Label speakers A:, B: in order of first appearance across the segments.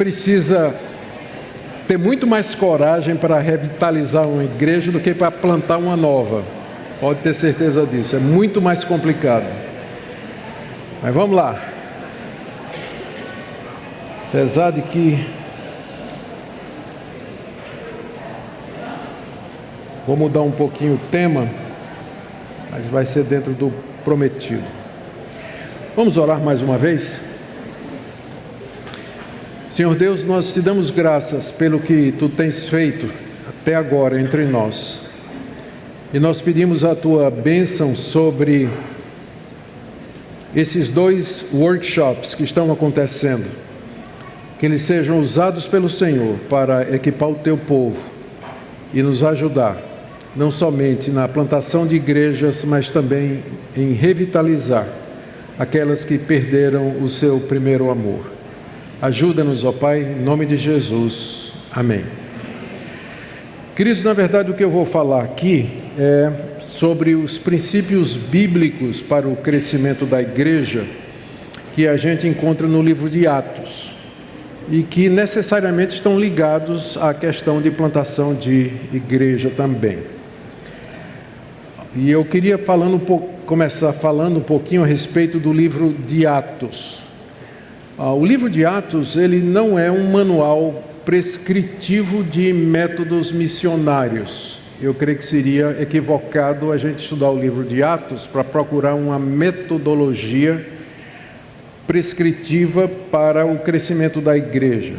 A: precisa ter muito mais coragem para revitalizar uma igreja do que para plantar uma nova. Pode ter certeza disso, é muito mais complicado. Mas vamos lá. Apesar de que vou mudar um pouquinho o tema, mas vai ser dentro do prometido. Vamos orar mais uma vez? Senhor Deus, nós te damos graças pelo que tu tens feito até agora entre nós. E nós pedimos a tua bênção sobre esses 2 workshops que estão acontecendo. Que eles sejam usados pelo Senhor para equipar o teu povo e nos ajudar, não somente na plantação de igrejas, mas também em revitalizar aquelas que perderam o seu primeiro amor. Ajuda-nos, ó Pai, em nome de Jesus. Amém. Queridos, na verdade o que eu vou falar aqui é sobre os princípios bíblicos para o crescimento da igreja que a gente encontra no livro de Atos e que necessariamente estão ligados à questão de plantação de igreja também. E eu queria começar falando um pouquinho a respeito do livro de Atos. O livro de Atos, ele não é um manual prescritivo de métodos missionários. Eu creio que seria equivocado a gente estudar o livro de Atos para procurar uma metodologia prescritiva para o crescimento da igreja.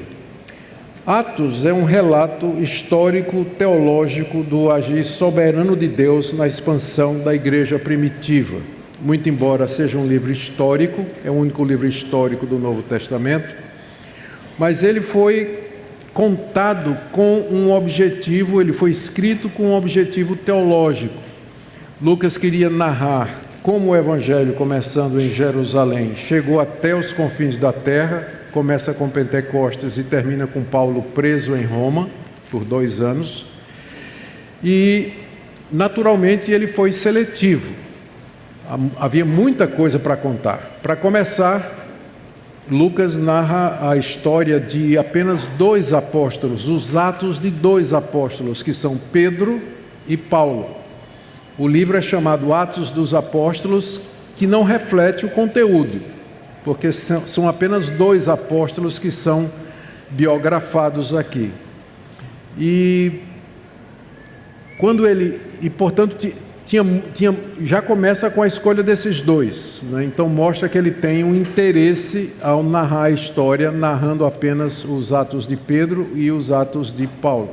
A: Atos é um relato histórico, teológico do agir soberano de Deus na expansão da igreja primitiva. Muito embora seja um livro histórico, é o único livro histórico do Novo Testamento, mas ele foi contado com um objetivo, ele foi escrito com um objetivo teológico. Lucas queria narrar como o Evangelho, começando em Jerusalém, chegou até os confins da terra, começa com Pentecostes e termina com Paulo preso em Roma por 2 anos. E, naturalmente, ele foi seletivo. Havia muita coisa para contar. Para começar, Lucas narra a história de apenas 2 apóstolos, os atos de 2 apóstolos, que são Pedro e Paulo. O livro é chamado Atos dos Apóstolos, que não reflete o conteúdo, porque são apenas 2 apóstolos que são biografados aqui. Portanto, já começa com a escolha desses 2, né? Então mostra que ele tem um interesse ao narrar a história, narrando apenas os atos de Pedro e os atos de Paulo.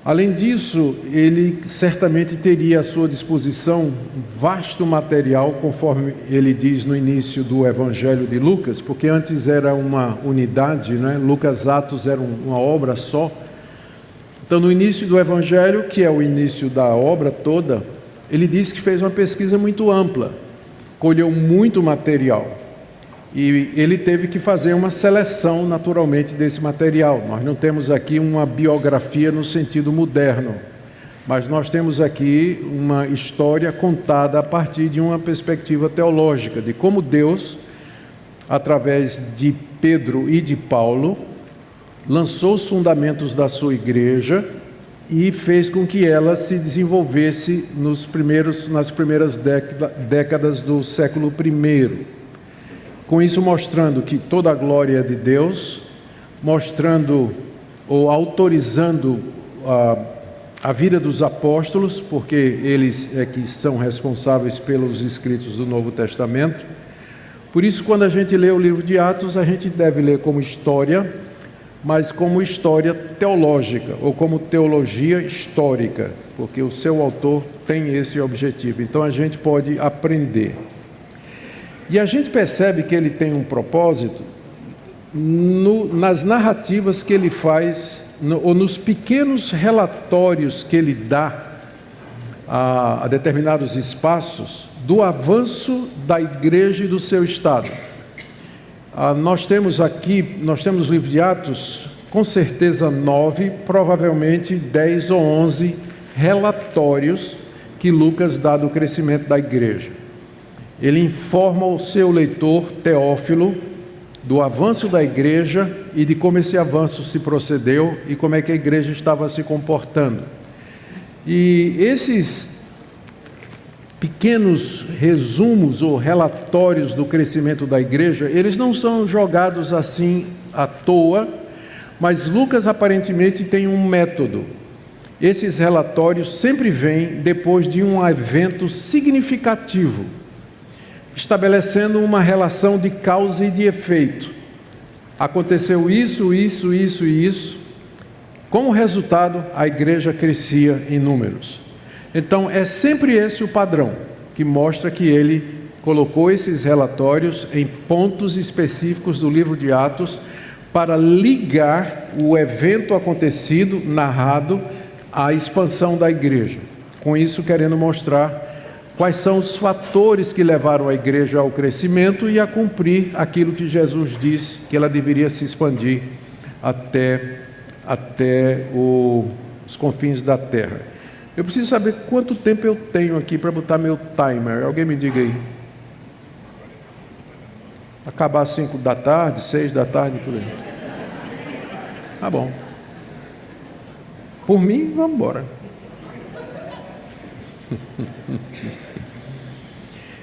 A: Além disso, ele certamente teria à sua disposição um vasto material, conforme ele diz no início do Evangelho de Lucas, porque antes era uma unidade, né? Lucas Atos era uma obra só. Então, no início do Evangelho, que é o início da obra toda, ele diz que fez uma pesquisa muito ampla, colheu muito material, e ele teve que fazer uma seleção, naturalmente, desse material. Nós não temos aqui uma biografia no sentido moderno, mas nós temos aqui uma história contada a partir de uma perspectiva teológica, de como Deus, através de Pedro e de Paulo, lançou os fundamentos da sua igreja e fez com que ela se desenvolvesse nas primeiras décadas do século I. Com isso mostrando que toda a glória é de Deus, mostrando ou autorizando a vida dos apóstolos, porque eles é que são responsáveis pelos escritos do Novo Testamento. Por isso, quando a gente lê o livro de Atos, a gente deve ler como história, mas como história teológica, ou como teologia histórica, porque o seu autor tem esse objetivo. Então a gente pode aprender. E a gente percebe que ele tem um propósito nas narrativas que ele faz, ou nos pequenos relatórios que ele dá a determinados espaços do avanço da igreja e do seu estado. Nós temos no livro de Atos, com certeza 9, provavelmente 10 ou 11 relatórios que Lucas dá do crescimento da igreja. Ele informa o seu leitor, Teófilo, do avanço da igreja e de como esse avanço se procedeu e como é que a igreja estava se comportando. E esses pequenos resumos ou relatórios do crescimento da igreja, eles não são jogados assim à toa, mas Lucas aparentemente tem um método. Esses relatórios sempre vêm depois de um evento significativo, estabelecendo uma relação de causa e de efeito. Aconteceu isso, isso, isso e isso. Como resultado, a igreja crescia em números. Então, é sempre esse o padrão, que mostra que ele colocou esses relatórios em pontos específicos do livro de Atos para ligar o evento acontecido, narrado, à expansão da igreja. Com isso, querendo mostrar quais são os fatores que levaram a igreja ao crescimento e a cumprir aquilo que Jesus disse, que ela deveria se expandir até os confins da terra. Eu preciso saber quanto tempo eu tenho aqui para botar meu timer. Alguém me diga aí. Acabar às 5 da tarde, 6 da tarde, por aí. Tá bom. Por mim, vamos embora.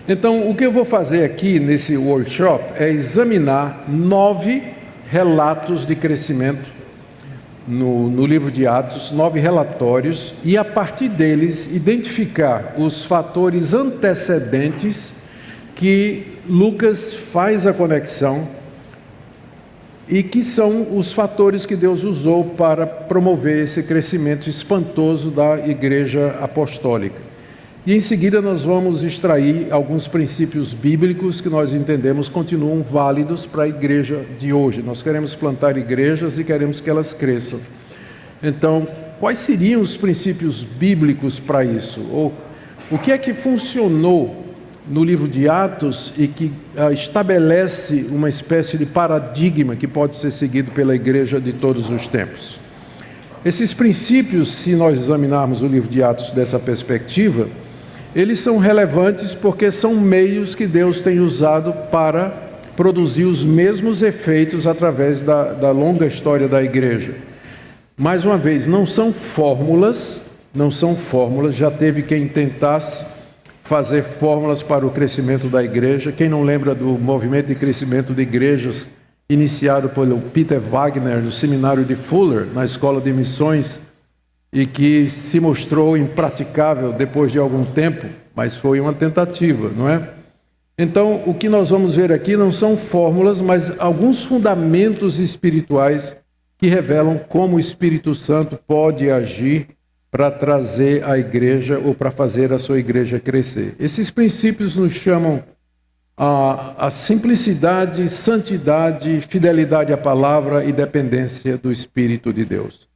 A: Então, o que eu vou fazer aqui nesse workshop é examinar 9 relatos de crescimento no livro de Atos, 9 relatórios, e a partir deles identificar os fatores antecedentes que Lucas faz a conexão e que são os fatores que Deus usou para promover esse crescimento espantoso da igreja apostólica. E em seguida nós vamos extrair alguns princípios bíblicos que nós entendemos continuam válidos para a igreja de hoje. Nós queremos plantar igrejas e queremos que elas cresçam. Então, quais seriam os princípios bíblicos para isso? Ou o que é que funcionou no livro de Atos e que estabelece uma espécie de paradigma que pode ser seguido pela igreja de todos os tempos? Esses princípios, se nós examinarmos o livro de Atos dessa perspectiva, eles são relevantes porque são meios que Deus tem usado para produzir os mesmos efeitos através da longa história da igreja. Mais uma vez, não são fórmulas, já teve quem tentasse fazer fórmulas para o crescimento da igreja. Quem não lembra do movimento de crescimento de igrejas iniciado pelo Peter Wagner no seminário de Fuller, na escola de missões, e que se mostrou impraticável depois de algum tempo, mas foi uma tentativa, não é? Então, o que nós vamos ver aqui não são fórmulas, mas alguns fundamentos espirituais que revelam como o Espírito Santo pode agir para trazer a igreja ou para fazer a sua igreja crescer. Esses princípios nos chamam a simplicidade, santidade, fidelidade à palavra e dependência do Espírito de Deus.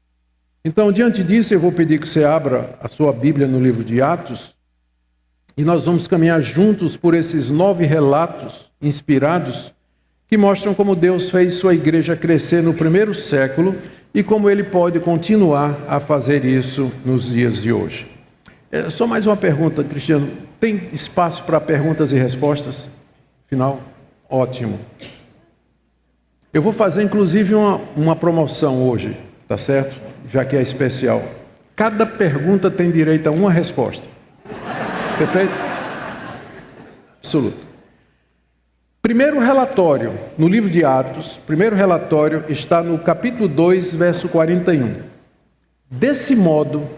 A: Então, diante disso, eu vou pedir que você abra a sua Bíblia no livro de Atos e nós vamos caminhar juntos por esses 9 relatos inspirados que mostram como Deus fez sua igreja crescer no primeiro século e como Ele pode continuar a fazer isso nos dias de hoje. Só mais uma pergunta, Cristiano. Tem espaço para perguntas e respostas? Final? Ótimo. Eu vou fazer, inclusive, uma promoção hoje, tá certo? Já que é especial. Cada pergunta tem direito a uma resposta. Perfeito? Absoluto. Primeiro relatório, no livro de Atos, primeiro relatório está no capítulo 2, verso 41. Desse modo,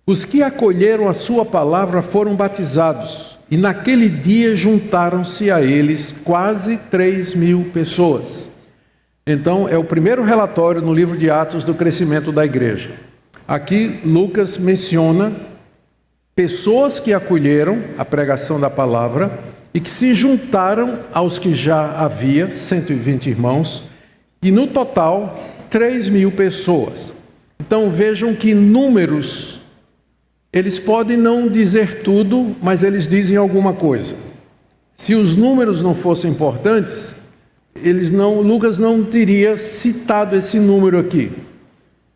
A: os que acolheram a sua palavra foram batizados, e naquele dia juntaram-se a eles quase 3.000 pessoas. Então, é o primeiro relatório no livro de Atos do crescimento da igreja. Aqui, Lucas menciona pessoas que acolheram a pregação da palavra e que se juntaram aos que já havia, 120 irmãos, e no total, 3.000 pessoas. Então, vejam que números, eles podem não dizer tudo, mas eles dizem alguma coisa. Se os números não fossem importantes, Lucas não teria citado esse número aqui.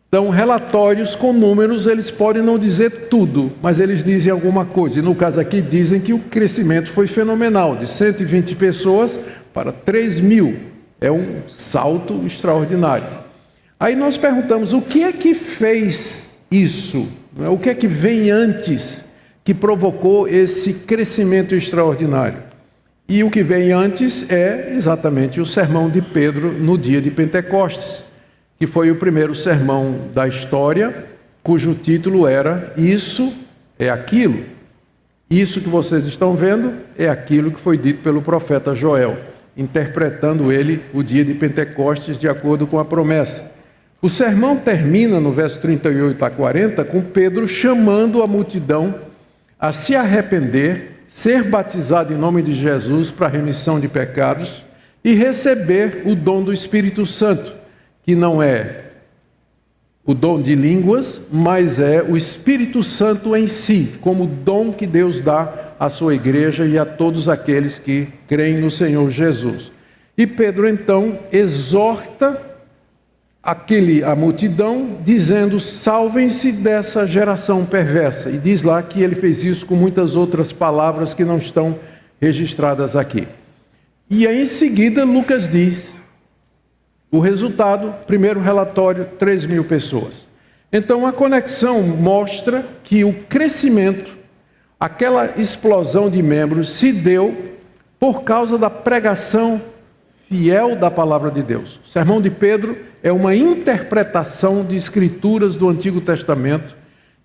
A: Então, relatórios com números, eles podem não dizer tudo, mas eles dizem alguma coisa. E no caso aqui, dizem que o crescimento foi fenomenal, de 120 pessoas para 3.000. É um salto extraordinário. Aí nós perguntamos, o que é que fez isso? O que é que vem antes que provocou esse crescimento extraordinário? E o que vem antes é exatamente o sermão de Pedro no dia de Pentecostes, que foi o primeiro sermão da história, cujo título era Isso é Aquilo. Isso que vocês estão vendo é aquilo que foi dito pelo profeta Joel, interpretando ele o dia de Pentecostes de acordo com a promessa. O sermão termina no verso 38 a 40 com Pedro chamando a multidão a se arrepender, ser batizado em nome de Jesus para a remissão de pecados e receber o dom do Espírito Santo, que não é o dom de línguas, mas é o Espírito Santo em si, como dom que Deus dá à sua igreja e a todos aqueles que creem no Senhor Jesus. E Pedro então exorta a multidão, dizendo: salvem-se dessa geração perversa. E diz lá que ele fez isso com muitas outras palavras que não estão registradas aqui. E aí em seguida Lucas diz o resultado, primeiro relatório, 3.000 pessoas. Então a conexão mostra que o crescimento, aquela explosão de membros se deu por causa da pregação fiel da palavra de Deus. O sermão de Pedro é uma interpretação de escrituras do Antigo Testamento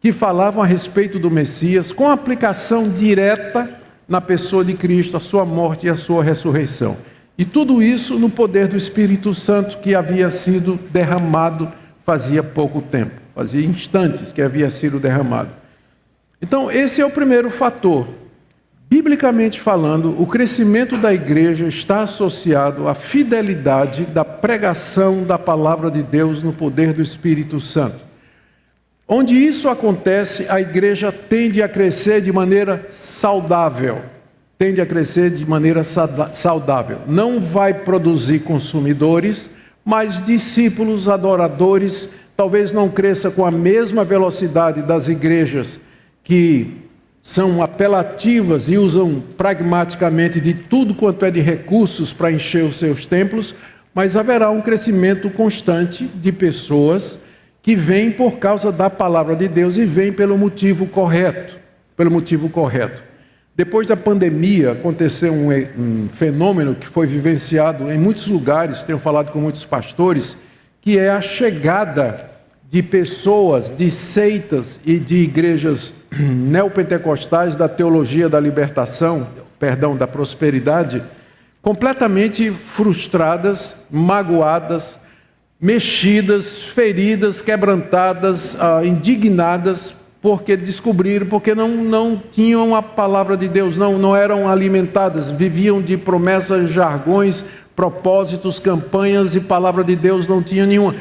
A: que falavam a respeito do Messias com aplicação direta na pessoa de Cristo, a sua morte e a sua ressurreição. E tudo isso no poder do Espírito Santo que havia sido derramado fazia pouco tempo, fazia instantes que havia sido derramado. Então esse é o primeiro fator. Biblicamente falando, o crescimento da igreja está associado à fidelidade da pregação da palavra de Deus no poder do Espírito Santo. Onde isso acontece, a igreja tende a crescer de maneira saudável. Não vai produzir consumidores, mas discípulos, adoradores. Talvez não cresça com a mesma velocidade das igrejas que são apelativas e usam pragmaticamente de tudo quanto é de recursos para encher os seus templos, mas haverá um crescimento constante de pessoas que vêm por causa da palavra de Deus e vêm pelo motivo correto. Depois da pandemia, aconteceu um fenômeno que foi vivenciado em muitos lugares, tenho falado com muitos pastores, que é a chegada de pessoas, de seitas e de igrejas neopentecostais da teologia da libertação, da prosperidade, completamente frustradas, magoadas, mexidas, feridas, quebrantadas, indignadas, porque descobriram, porque não tinham a palavra de Deus, não eram alimentadas, viviam de promessas, jargões, propósitos, campanhas, e palavra de Deus não tinha nenhuma.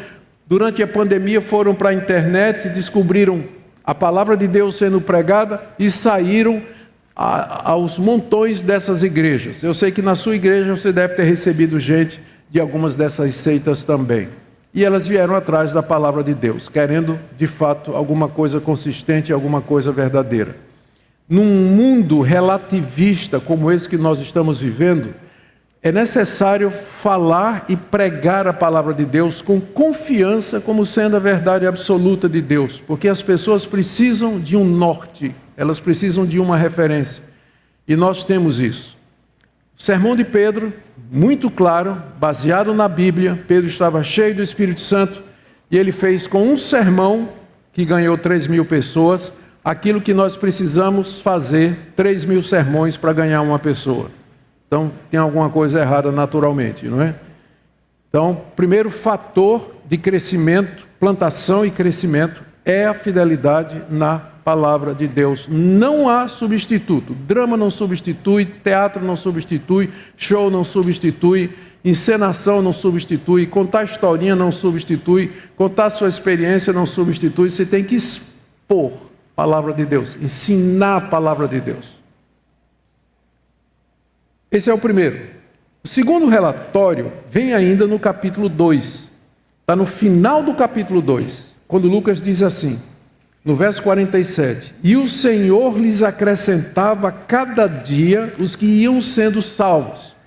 A: Durante a pandemia foram para a internet, descobriram a palavra de Deus sendo pregada e saíram aos montões dessas igrejas. Eu sei que na sua igreja você deve ter recebido gente de algumas dessas seitas também. E elas vieram atrás da palavra de Deus, querendo, de fato, alguma coisa consistente, alguma coisa verdadeira. Num mundo relativista como esse que nós estamos vivendo, é necessário falar e pregar a palavra de Deus com confiança como sendo a verdade absoluta de Deus, porque as pessoas precisam de um norte, elas precisam de uma referência. E nós temos isso. O sermão de Pedro, muito claro, baseado na Bíblia. Pedro estava cheio do Espírito Santo e ele fez com um sermão que ganhou 3.000 pessoas, aquilo que nós precisamos fazer 3.000 sermões para ganhar uma pessoa. Então tem alguma coisa errada naturalmente, não é? Então, primeiro fator de crescimento, plantação e crescimento é a fidelidade na palavra de Deus. Não há substituto. Drama não substitui, teatro não substitui, show não substitui, encenação não substitui, contar historinha não substitui, contar sua experiência não substitui. Você tem que expor a palavra de Deus, ensinar a palavra de Deus. Esse é o primeiro. O segundo relatório vem ainda no capítulo 2. Está no final do capítulo 2, quando Lucas diz assim, no verso 47, e o Senhor lhes acrescentava cada dia os que iam sendo salvos.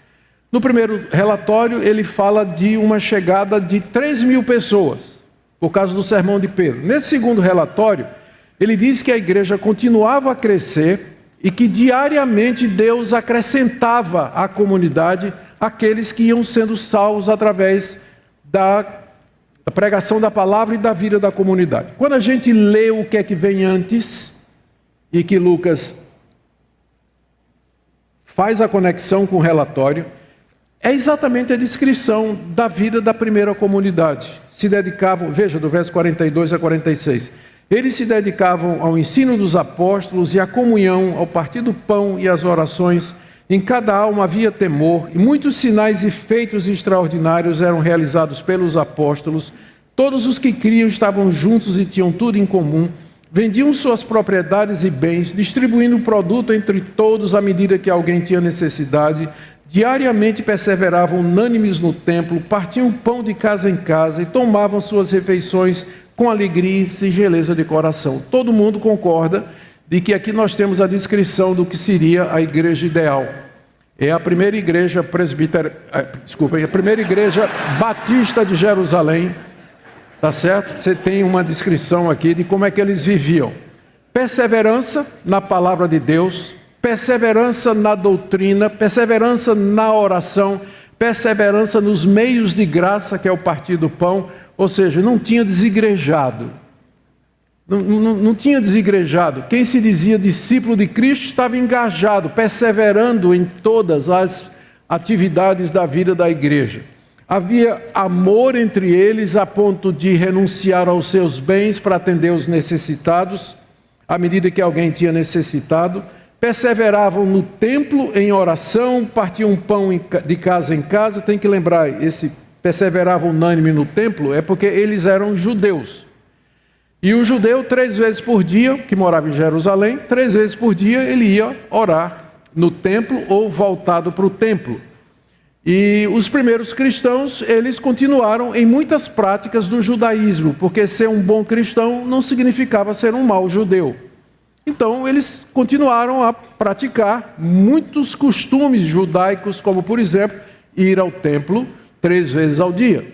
A: No primeiro relatório, ele fala de uma chegada de 3.000 pessoas, por causa do sermão de Pedro. Nesse segundo relatório, ele diz que a igreja continuava a crescer e que diariamente Deus acrescentava à comunidade aqueles que iam sendo salvos através da pregação da palavra e da vida da comunidade. Quando a gente lê o que é que vem antes, e que Lucas faz a conexão com o relatório, é exatamente a descrição da vida da primeira comunidade. Se dedicavam, veja, do verso 42 a 46, eles se dedicavam ao ensino dos apóstolos e à comunhão, ao partir do pão e às orações. Em cada alma havia temor, e muitos sinais e feitos extraordinários eram realizados pelos apóstolos. Todos os que criam estavam juntos e tinham tudo em comum. Vendiam suas propriedades e bens, distribuindo o produto entre todos à medida que alguém tinha necessidade. Diariamente perseveravam unânimes no templo, partiam pão de casa em casa e tomavam suas refeições com alegria e singeleza de coração. Todo mundo concorda de que aqui nós temos a descrição do que seria a igreja ideal. É a primeira igreja a primeira igreja batista de Jerusalém, tá certo? Você tem uma descrição aqui de como é que eles viviam. Perseverança na palavra de Deus, perseverança na doutrina, perseverança na oração, perseverança nos meios de graça, que é o partir do pão, ou seja, não tinha desigrejado. Não tinha desigrejado. Quem se dizia discípulo de Cristo estava engajado, perseverando em todas as atividades da vida da igreja. Havia amor entre eles a ponto de renunciar aos seus bens para atender os necessitados, à medida que alguém tinha necessitado. Perseveravam no templo em oração, partiam pão de casa em casa. Tem que lembrar, esse perseveravam unânime no templo é porque eles eram judeus. E o judeu, 3 vezes por dia, que morava em Jerusalém, 3 vezes por dia ele ia orar no templo ou voltado para o templo. E os primeiros cristãos, eles continuaram em muitas práticas do judaísmo, porque ser um bom cristão não significava ser um mau judeu. Então, eles continuaram a praticar muitos costumes judaicos, como, por exemplo, ir ao templo 3 vezes ao dia.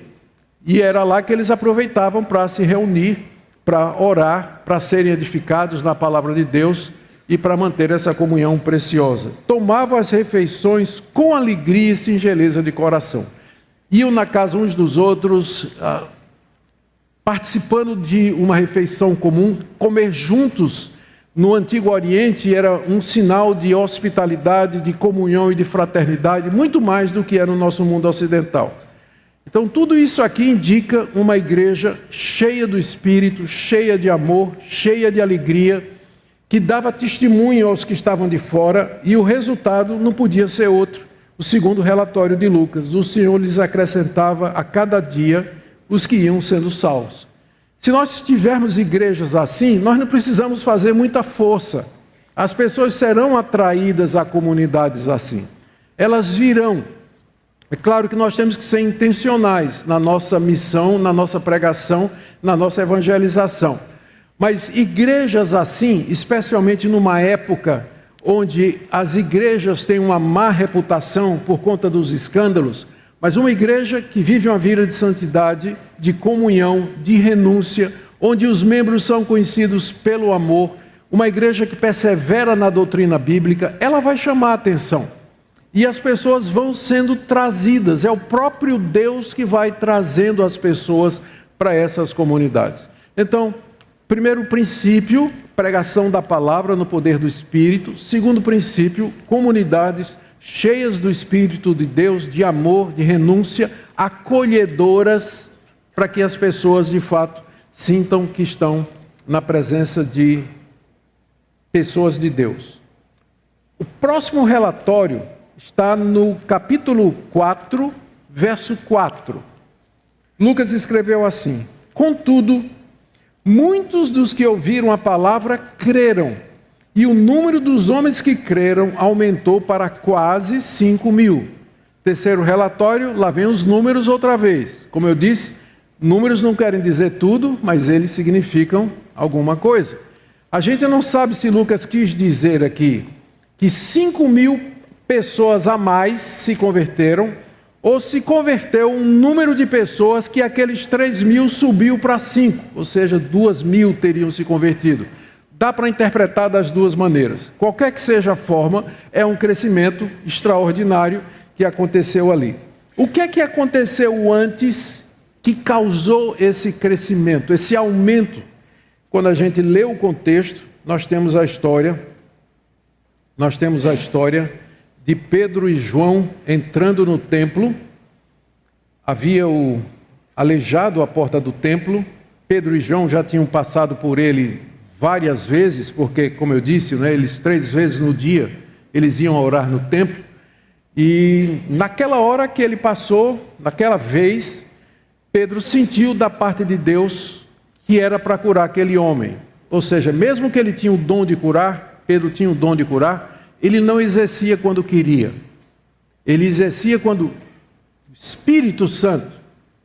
A: E era lá que eles aproveitavam para se reunir, para orar, para serem edificados na palavra de Deus e para manter essa comunhão preciosa. Tomavam as refeições com alegria e singeleza de coração. Iam na casa uns dos outros, participando de uma refeição comum. Comer juntos no Antigo Oriente era um sinal de hospitalidade, de comunhão e de fraternidade, muito mais do que era no nosso mundo ocidental. Então, tudo isso aqui indica uma igreja cheia do Espírito, cheia de amor, cheia de alegria, que dava testemunho aos que estavam de fora, e o resultado não podia ser outro. O segundo relatório de Lucas, o Senhor lhes acrescentava a cada dia os que iam sendo salvos. Se nós tivermos igrejas assim, nós não precisamos fazer muita força. As pessoas serão atraídas a comunidades assim. Elas virão. É claro que nós temos que ser intencionais na nossa missão, na nossa pregação, na nossa evangelização. Mas igrejas assim, especialmente numa época onde as igrejas têm uma má reputação por conta dos escândalos, mas uma igreja que vive uma vida de santidade, de comunhão, de renúncia, onde os membros são conhecidos pelo amor, uma igreja que persevera na doutrina bíblica, ela vai chamar a atenção. E as pessoas vão sendo trazidas, é o próprio Deus que vai trazendo as pessoas para essas comunidades. Então, primeiro princípio, pregação da palavra no poder do Espírito. Segundo princípio, comunidades cheias do Espírito de Deus, de amor, de renúncia, acolhedoras, para que as pessoas de fato sintam que estão na presença de pessoas de Deus. O próximo relatório está no capítulo 4, verso 4. Lucas escreveu assim: contudo, muitos dos que ouviram a palavra creram, e o número dos homens que creram aumentou para quase 5.000. Terceiro relatório, lá vem os números outra vez. Como eu disse, números não querem dizer tudo, mas eles significam alguma coisa. A gente não sabe se Lucas quis dizer aqui que 5.000 pessoas a mais se converteram, ou se converteu um número de pessoas que aqueles 3.000 subiu para 5, ou seja, 2.000 teriam se convertido. Dá para interpretar das duas maneiras. Qualquer que seja a forma, é um crescimento extraordinário que aconteceu ali. O que é que aconteceu antes que causou esse crescimento, esse aumento? Quando a gente lê o contexto, nós temos a história de Pedro e João entrando no templo. Havia o aleijado à porta do templo. Pedro e João já tinham passado por ele várias vezes, porque, como eu disse, eles 3 vezes no dia, eles iam orar no templo. E naquela hora que ele passou, naquela vez, Pedro sentiu da parte de Deus que era para curar aquele homem. Ou seja, mesmo que ele tinha o dom de curar, Pedro tinha o dom de curar, ele não exercia quando queria. Ele exercia quando o Espírito Santo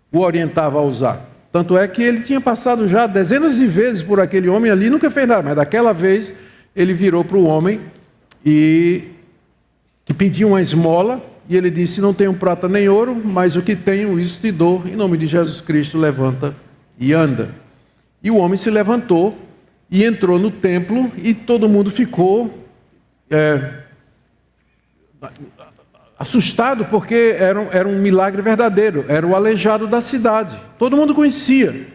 A: o orientava a usar. Tanto é que ele tinha passado já dezenas de vezes por aquele homem ali, nunca fez nada, mas daquela vez ele virou para o homem e que pediu uma esmola, e ele disse: não tenho prata nem ouro, mas o que tenho, isso te dou, em nome de Jesus Cristo, levanta e anda. E o homem se levantou e entrou no templo, e todo mundo ficou assustado, porque era um milagre verdadeiro, era o aleijado da cidade, todo mundo conhecia.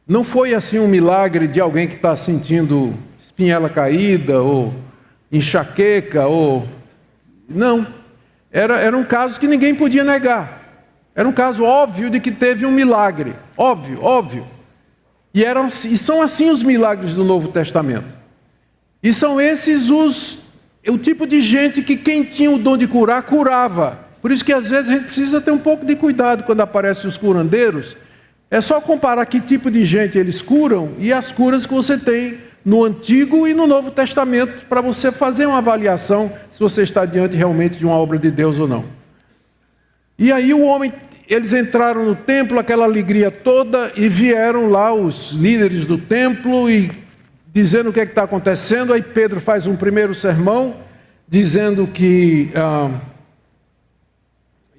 A: Não foi assim um milagre de alguém que está sentindo espinhela caída, ou enxaqueca, não, era um caso que ninguém podia negar, era um caso óbvio de que teve um milagre, óbvio, e são assim os milagres do Novo Testamento, e são esses o tipo de gente que quem tinha o dom de curar, curava. Por isso que às vezes a gente precisa ter um pouco de cuidado quando aparecem os curandeiros. É só comparar que tipo de gente eles curam e as curas que você tem no Antigo e no Novo Testamento, para você fazer uma avaliação se você está diante realmente de uma obra de Deus ou não. E aí eles entraram no templo, aquela alegria toda, e vieram lá os líderes do templo e dizendo o que está acontecendo. Aí Pedro faz um primeiro sermão, dizendo que...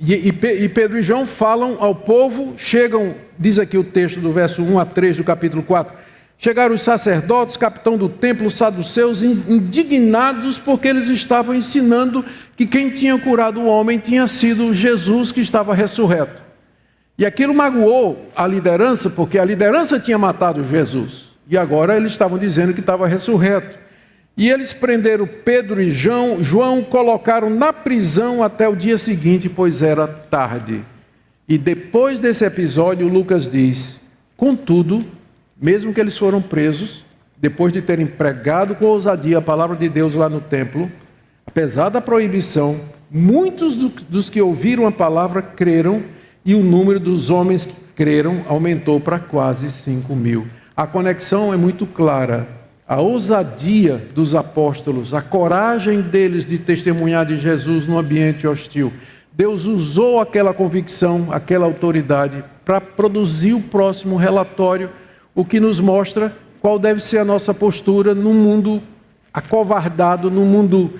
A: E Pedro e João falam ao povo, chegam, diz aqui o texto do verso 1 a 3 do capítulo 4, chegaram os sacerdotes, capitão do templo, os saduceus, indignados porque eles estavam ensinando que quem tinha curado o homem tinha sido Jesus, que estava ressurreto. E aquilo magoou a liderança, porque a liderança tinha matado Jesus. E agora eles estavam dizendo que estava ressurreto. E eles prenderam Pedro e João, colocaram na prisão até o dia seguinte, pois era tarde. E depois desse episódio, Lucas diz: contudo, mesmo que eles foram presos, depois de terem pregado com ousadia a palavra de Deus lá no templo, apesar da proibição, muitos dos que ouviram a palavra creram, e o número dos homens que creram aumentou para quase 5.000. A conexão é muito clara. A ousadia dos apóstolos, a coragem deles de testemunhar de Jesus no ambiente hostil. Deus usou aquela convicção, aquela autoridade, para produzir o próximo relatório, o que nos mostra qual deve ser a nossa postura num mundo acovardado, num mundo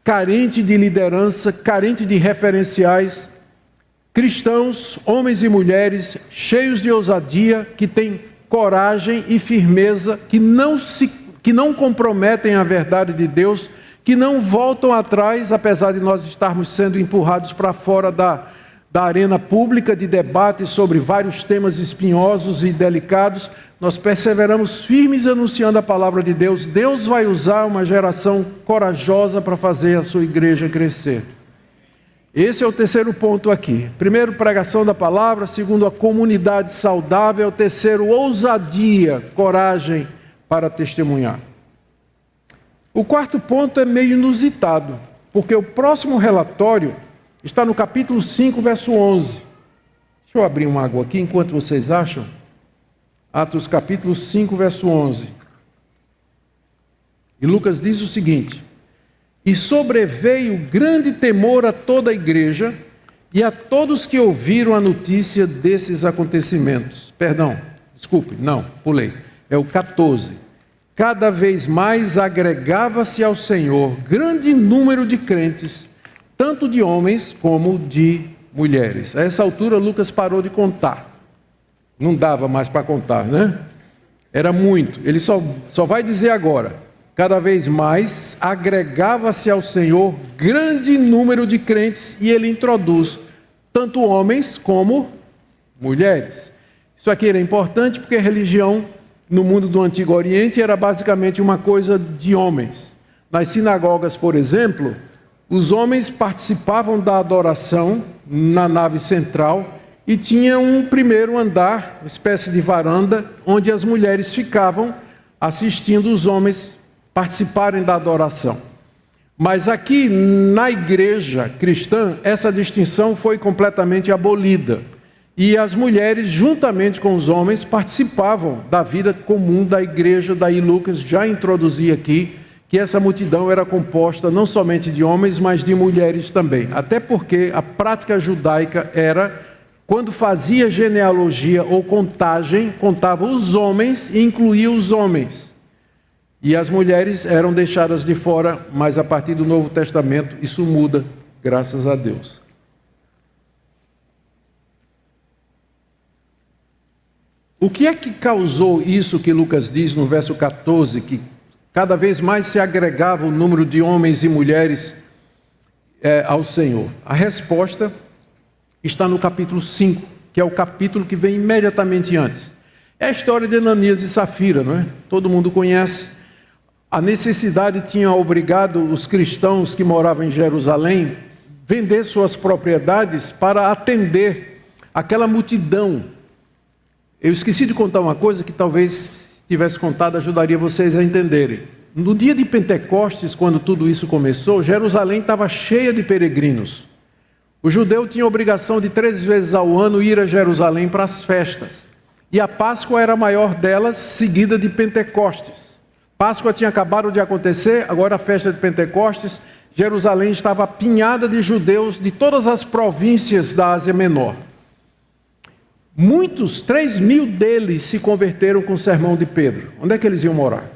A: carente de liderança, carente de referenciais. Cristãos, homens e mulheres, cheios de ousadia, que têm coragem e firmeza, que não comprometem a verdade de Deus, que não voltam atrás, apesar de nós estarmos sendo empurrados para fora da arena pública de debate sobre vários temas espinhosos e delicados. Nós perseveramos firmes anunciando a palavra de Deus. Deus vai usar uma geração corajosa para fazer a sua igreja crescer. Esse é o terceiro ponto aqui. Primeiro, pregação da palavra. Segundo, a comunidade saudável. Terceiro, ousadia, coragem para testemunhar. O quarto ponto é meio inusitado, porque o próximo relatório está no capítulo 5, verso 11. Deixa eu abrir uma água aqui enquanto vocês acham. Atos capítulo 5, verso 11. E Lucas diz o seguinte: e sobreveio grande temor a toda a igreja e a todos que ouviram a notícia desses acontecimentos. Pulei. É o 14. Cada vez mais agregava-se ao Senhor grande número de crentes, tanto de homens como de mulheres. A essa altura, Lucas parou de contar. Não dava mais para contar, né? Era muito. Ele só vai dizer agora: cada vez mais agregava-se ao Senhor grande número de crentes, e ele introduz tanto homens como mulheres. Isso aqui era importante porque a religião no mundo do Antigo Oriente era basicamente uma coisa de homens. Nas sinagogas, por exemplo, os homens participavam da adoração na nave central e tinha um primeiro andar, uma espécie de varanda, onde as mulheres ficavam assistindo os homens participarem da adoração. Mas aqui na igreja cristã, essa distinção foi completamente abolida. E as mulheres, juntamente com os homens, participavam da vida comum da igreja. Daí Lucas já introduzia aqui que essa multidão era composta não somente de homens, mas de mulheres também. Até porque a prática judaica era, quando fazia genealogia ou contagem, contava os homens e incluía os homens. E as mulheres eram deixadas de fora, mas a partir do Novo Testamento isso muda, graças a Deus. O que é que causou isso que Lucas diz no verso 14, que cada vez mais se agregava o número de homens e mulheres ao Senhor? A resposta está no capítulo 5, que é o capítulo que vem imediatamente antes. É a história de Ananias e Safira, não é? Todo mundo conhece. A necessidade tinha obrigado os cristãos que moravam em Jerusalém a vender suas propriedades para atender aquela multidão. Eu esqueci de contar uma coisa que talvez, se tivesse contado, ajudaria vocês a entenderem. No dia de Pentecostes, quando tudo isso começou, Jerusalém estava cheia de peregrinos. O judeu tinha a obrigação de 3 vezes ao ano ir a Jerusalém para as festas. E a Páscoa era a maior delas, seguida de Pentecostes. Páscoa tinha acabado de acontecer, agora a festa de Pentecostes. Jerusalém estava apinhada de judeus de todas as províncias da Ásia Menor. Muitos, 3.000 deles, se converteram com o sermão de Pedro. Onde é que eles iam morar?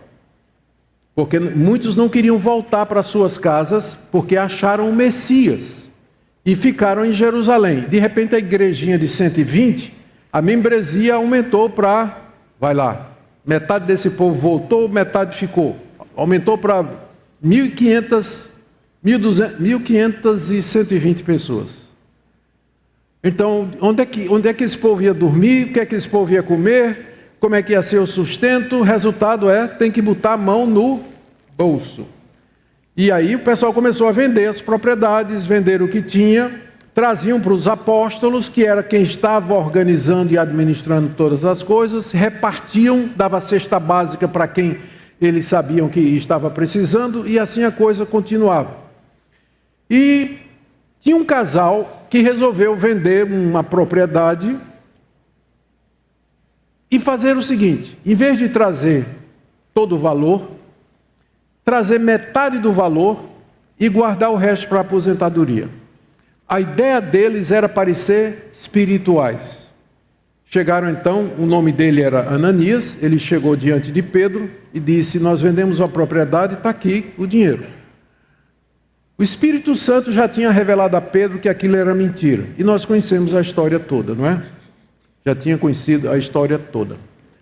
A: Porque muitos não queriam voltar para suas casas porque acharam o Messias e ficaram em Jerusalém. De repente a igrejinha de 120, a membresia aumentou para, vai lá, metade desse povo voltou, metade ficou. Aumentou para 1.500, 1.500 e 120 pessoas. Então, onde é que esse povo ia dormir? O que é que esse povo ia comer? Como é que ia ser o sustento? O resultado tem que botar a mão no bolso. E aí o pessoal começou a vender as propriedades, vender o que tinha, traziam para os apóstolos, que era quem estava organizando e administrando todas as coisas, repartiam, dava cesta básica para quem eles sabiam que estava precisando, e assim a coisa continuava. E tinha um casal que resolveu vender uma propriedade e fazer o seguinte: em vez de trazer todo o valor, trazer metade do valor e guardar o resto para a aposentadoria. A ideia deles era parecer espirituais. Chegaram então, o nome dele era Ananias, ele chegou diante de Pedro e disse: nós vendemos a propriedade, está aqui o dinheiro. O Espírito Santo já tinha revelado a Pedro que aquilo era mentira. E nós conhecemos a história toda, não é? Já tinha conhecido a história toda.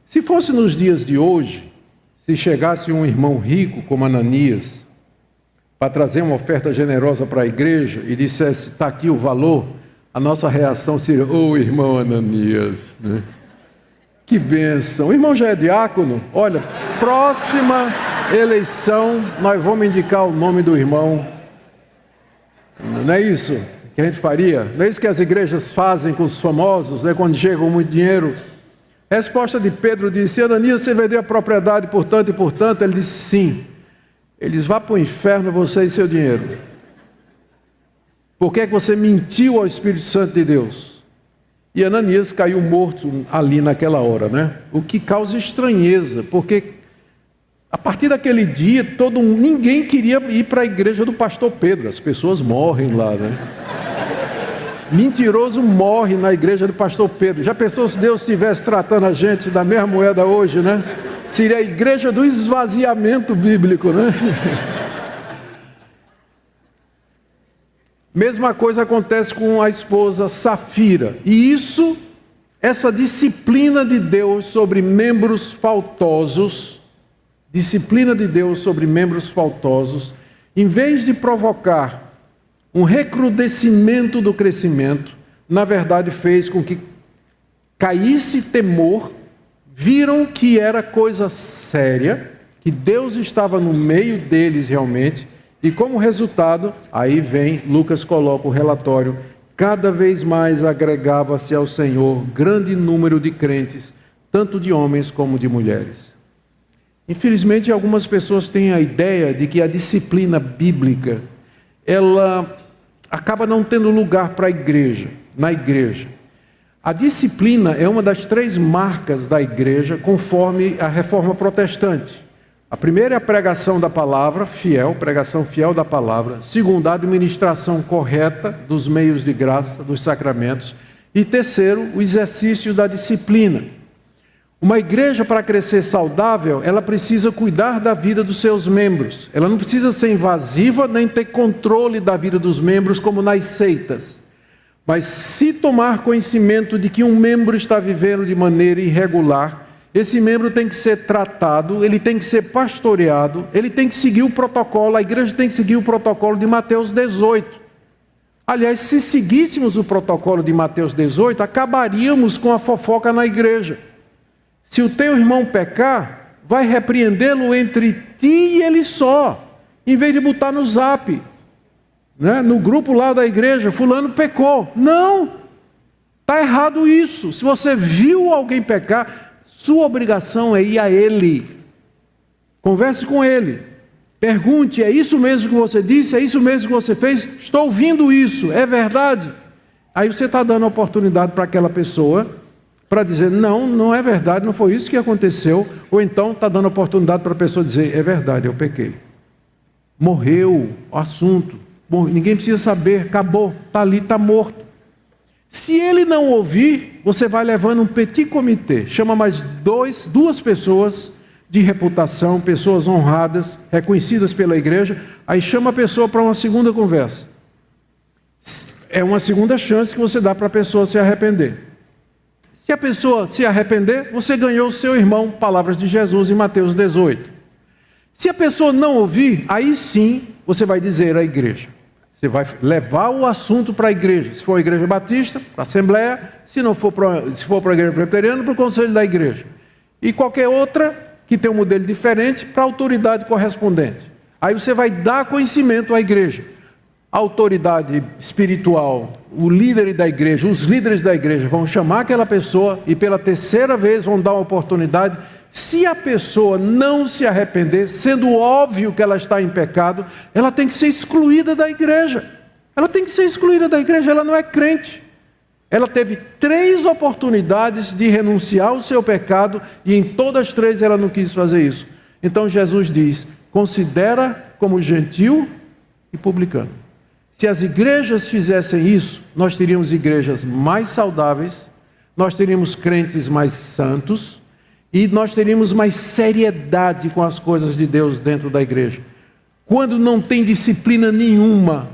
A: Se fosse nos dias de hoje, se chegasse um irmão rico como Ananias, para trazer uma oferta generosa para a igreja e dissesse: está aqui o valor, a nossa reação seria: ô irmão Ananias, né? Que bênção. O irmão já é diácono? Olha, próxima eleição nós vamos indicar o nome do irmão. Não é isso que a gente faria? Não é isso que as igrejas fazem com os famosos, né, quando chegam muito dinheiro? A resposta de Pedro disse: Ananias, você vendeu a propriedade por tanto e por tanto? Ele disse: sim. Eles: vá para o inferno, você e seu dinheiro. Por que é que você mentiu ao Espírito Santo de Deus? E Ananias caiu morto ali naquela hora, né? O que causa estranheza, porque a partir daquele dia, ninguém queria ir para a igreja do pastor Pedro. As pessoas morrem lá, né? Mentiroso morre na igreja do pastor Pedro. Já pensou se Deus estivesse tratando a gente da mesma moeda hoje, né? Seria a igreja do esvaziamento bíblico, né? Mesma coisa acontece com a esposa Safira. E essa disciplina de Deus sobre membros faltosos, em vez de provocar um recrudescimento do crescimento, na verdade fez com que caísse temor, viram que era coisa séria, que Deus estava no meio deles realmente, e como resultado, aí vem, Lucas coloca o relatório, cada vez mais agregava-se ao Senhor grande número de crentes, tanto de homens como de mulheres. Infelizmente, algumas pessoas têm a ideia de que a disciplina bíblica, ela acaba não tendo lugar para a igreja, na igreja. A disciplina é uma das 3 marcas da igreja, conforme a reforma protestante. A primeira é a pregação da palavra, pregação fiel da palavra. Segunda, a administração correta dos meios de graça, dos sacramentos. E terceiro, o exercício da disciplina. Uma igreja, para crescer saudável, ela precisa cuidar da vida dos seus membros. Ela não precisa ser invasiva, nem ter controle da vida dos membros, como nas seitas. Mas se tomar conhecimento de que um membro está vivendo de maneira irregular, esse membro tem que ser tratado, ele tem que ser pastoreado, ele tem que seguir o protocolo, a igreja tem que seguir o protocolo de Mateus 18. Aliás, se seguíssemos o protocolo de Mateus 18, acabaríamos com a fofoca na igreja. Se o teu irmão pecar, vai repreendê-lo entre ti e ele só, em vez de botar no zap, né? No grupo lá da igreja, fulano pecou. Não, está errado isso. Se você viu alguém pecar, sua obrigação é ir a ele, converse com ele, pergunte, é isso mesmo que você disse, é isso mesmo que você fez? Estou ouvindo isso, é verdade? Aí você está dando oportunidade para aquela pessoa, para dizer, não, não é verdade, não foi isso que aconteceu, ou então está dando oportunidade para a pessoa dizer, é verdade, eu pequei. Morreu o assunto, ninguém precisa saber, acabou, está ali, está morto. Se ele não ouvir, você vai levando um petit comitê, chama mais duas pessoas de reputação, pessoas honradas, reconhecidas pela igreja, aí chama a pessoa para uma segunda conversa. É uma segunda chance que você dá para a pessoa se arrepender. Se a pessoa se arrepender, você ganhou o seu irmão, palavras de Jesus em Mateus 18. Se a pessoa não ouvir, aí sim você vai dizer à igreja. Você vai levar o assunto para a igreja. Se for a igreja batista, para a assembleia. Se for para a igreja presbiteriana, para o conselho da igreja. E qualquer outra que tem um modelo diferente, para a autoridade correspondente. Aí você vai dar conhecimento à igreja. A autoridade espiritual, o líder da igreja, os líderes da igreja vão chamar aquela pessoa e pela terceira vez vão dar uma oportunidade. Se a pessoa não se arrepender, sendo óbvio que ela está em pecado, ela tem que ser excluída da igreja. Ela tem que ser excluída da igreja, ela não é crente. Ela teve 3 oportunidades de renunciar ao seu pecado e em todas as 3 ela não quis fazer isso. Então Jesus diz, considera como gentil e publicano. Se as igrejas fizessem isso, nós teríamos igrejas mais saudáveis, nós teríamos crentes mais santos, e nós teríamos mais seriedade com as coisas de Deus dentro da igreja. Quando não tem disciplina nenhuma,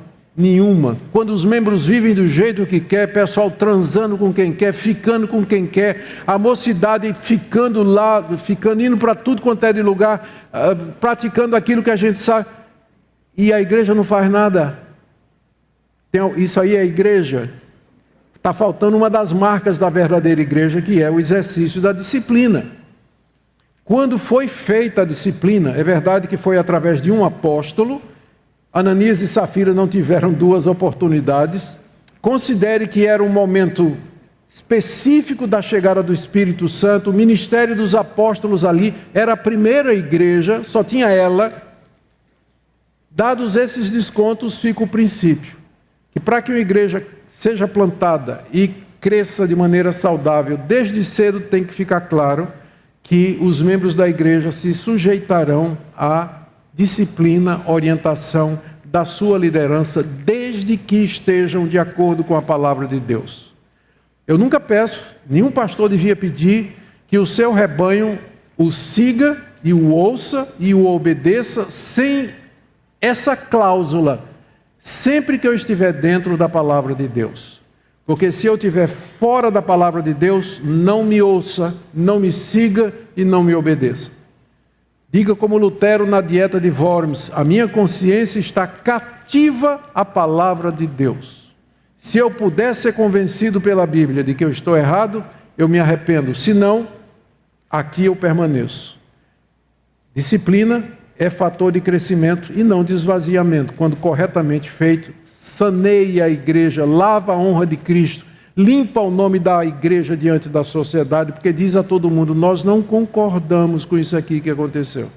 A: quando os membros vivem do jeito que quer, pessoal transando com quem quer, ficando com quem quer, a mocidade ficando lá, indo para tudo quanto é de lugar, praticando aquilo que a gente sabe, e a igreja não faz nada. Isso aí é a igreja. Está faltando uma das marcas da verdadeira igreja, que é o exercício da disciplina. Quando foi feita a disciplina, é verdade que foi através de um apóstolo. Ananias e Safira não tiveram 2 oportunidades. Considere que era um momento específico da chegada do Espírito Santo. O ministério dos apóstolos ali era a primeira igreja, só tinha ela. Dados esses descontos, fica o princípio. Que para que uma igreja seja plantada e cresça de maneira saudável, desde cedo tem que ficar claro que os membros da igreja se sujeitarão à disciplina, orientação da sua liderança, desde que estejam de acordo com a palavra de Deus. Eu nunca peço, nenhum pastor devia pedir que o seu rebanho o siga e o ouça e o obedeça sem essa cláusula. sempre que eu estiver dentro da palavra de Deus. Porque se eu estiver fora da palavra de Deus, não me ouça, não me siga e não me obedeça. Diga como Lutero na Dieta de Worms: a minha consciência está cativa à palavra de Deus. Se eu puder ser convencido pela Bíblia de que eu estou errado, eu me arrependo. Se não, aqui eu permaneço. Disciplina é fator de crescimento e não de esvaziamento. Quando corretamente feito, saneia a igreja, lava a honra de Cristo, limpa o nome da igreja diante da sociedade, porque diz a todo mundo: nós não concordamos com isso aqui que aconteceu.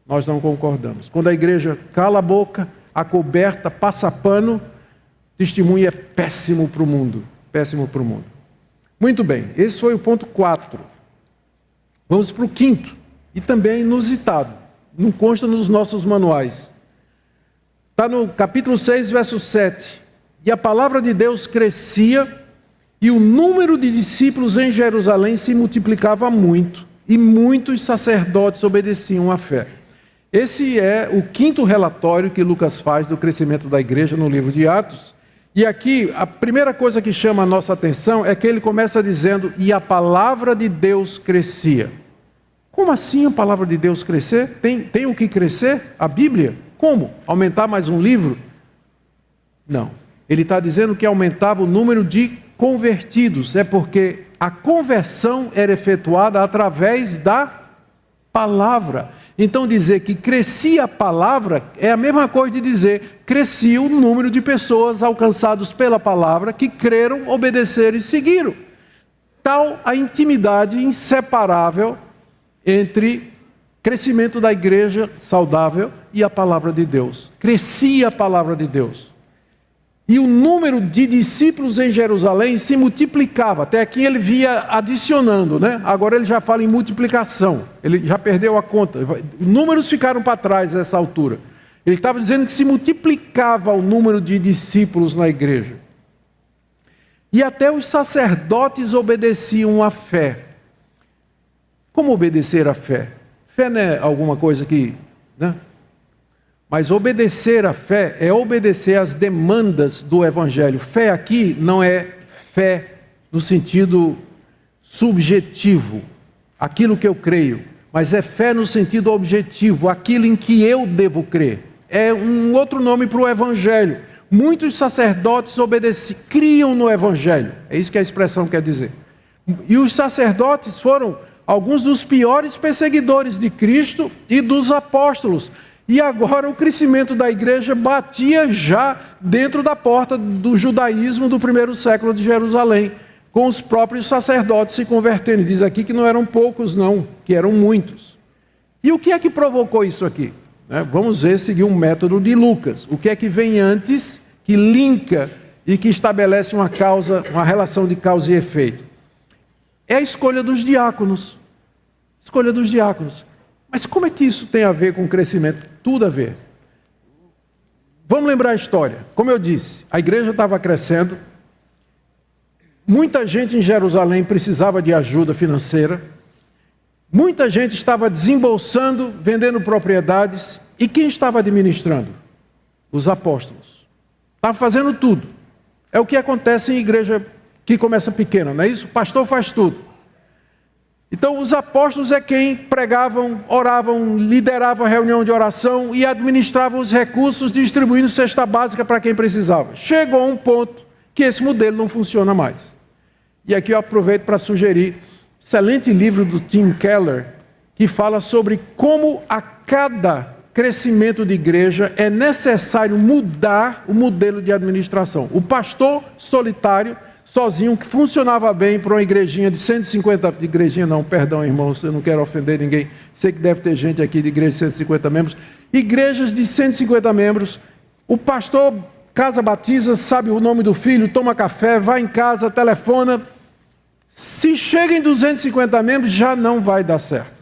A: Nós não concordamos. Quando a igreja cala a boca, acoberta, passa pano, testemunho é péssimo para o mundo. Péssimo para o mundo. Muito bem, esse foi o ponto 4. Vamos para o 5º, e também inusitado. Não consta nos nossos manuais. Está no capítulo 6, verso 7. E a palavra de Deus crescia, e o número de discípulos em Jerusalém se multiplicava muito, e muitos sacerdotes obedeciam à fé. Esse é o 5º relatório que Lucas faz do crescimento da igreja no livro de Atos. E aqui, a primeira coisa que chama a nossa atenção é que ele começa dizendo: e a palavra de Deus crescia. Como assim a palavra de Deus crescer? Tem o que crescer? A Bíblia? Como? Aumentar mais um livro? Não. Ele está dizendo que aumentava o número de convertidos. É porque a conversão era efetuada através da palavra. Então dizer que crescia a palavra é a mesma coisa de dizer crescia o número de pessoas alcançadas pela palavra que creram, obedeceram e seguiram. Tal a intimidade inseparável entre crescimento da igreja saudável e a palavra de Deus. Crescia a palavra de Deus. E o número de discípulos em Jerusalém se multiplicava. Até aqui ele via adicionando, né? Agora ele já fala em multiplicação. Ele já perdeu a conta. Números ficaram para trás a essa altura. Ele estava dizendo que se multiplicava o número de discípulos na igreja. E até os sacerdotes obedeciam à fé. Como obedecer à fé? Fé não é alguma coisa que... né? Mas obedecer à fé é obedecer às demandas do Evangelho. Fé aqui não é fé no sentido subjetivo, aquilo que eu creio, mas é fé no sentido objetivo, aquilo em que eu devo crer. É um outro nome para o Evangelho. Muitos sacerdotes criam no Evangelho. É isso que a expressão quer dizer. E os sacerdotes foram alguns dos piores perseguidores de Cristo e dos apóstolos. E agora o crescimento da igreja batia já dentro da porta do judaísmo do primeiro século de Jerusalém, com os próprios sacerdotes se convertendo. Diz aqui que não eram poucos não, que eram muitos. E o que é que provocou isso aqui? Vamos ver, seguir um método de Lucas. O que é que vem antes, que linka e que estabelece uma relação de causa e efeito? É a escolha dos diáconos. Escolha dos diáconos. Mas como é que isso tem a ver com o crescimento? Tudo a ver. Vamos lembrar a história. Como eu disse, a igreja estava crescendo. Muita gente em Jerusalém precisava de ajuda financeira. Muita gente estava desembolsando, vendendo propriedades. E quem estava administrando? Os apóstolos. Estava fazendo tudo. É o que acontece em igreja que começa pequena, não é isso? O pastor faz tudo. Então os apóstolos é quem pregavam, oravam, lideravam a reunião de oração e administravam os recursos, distribuindo cesta básica para quem precisava. Chegou a um ponto que esse modelo não funciona mais. E aqui eu aproveito para sugerir um excelente livro do Tim Keller, que fala sobre como a cada crescimento de igreja é necessário mudar o modelo de administração. O pastor solitário, sozinho, que funcionava bem para uma igrejinha de 150... Igrejinha não, perdão, irmãos, eu não quero ofender ninguém. Sei que deve ter gente aqui de igreja de 150 membros. Igrejas de 150 membros. O pastor casa, batiza, sabe o nome do filho, toma café, vai em casa, telefona. Se chega em 250 membros, já não vai dar certo.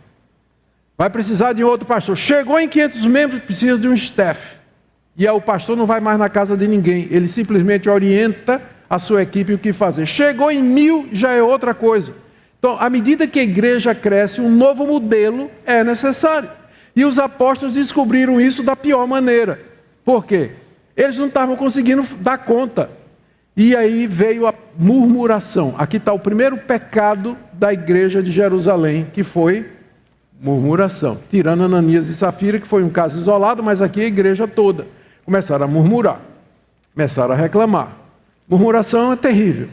A: Vai precisar de outro pastor. Chegou em 500 membros, precisa de um staff. E aí o pastor não vai mais na casa de ninguém. Ele simplesmente orienta a sua equipe o que fazer. Chegou em 1000, já é outra coisa. Então, à medida que a igreja cresce, um novo modelo é necessário. E os apóstolos descobriram isso da pior maneira. Por quê? Eles não estavam conseguindo dar conta. E aí veio a murmuração. Aqui está o primeiro pecado da igreja de Jerusalém, que foi murmuração. Tirando Ananias e Safira, que foi um caso isolado, mas aqui a igreja toda. Começaram a murmurar, começaram a reclamar. Murmuração é terrível.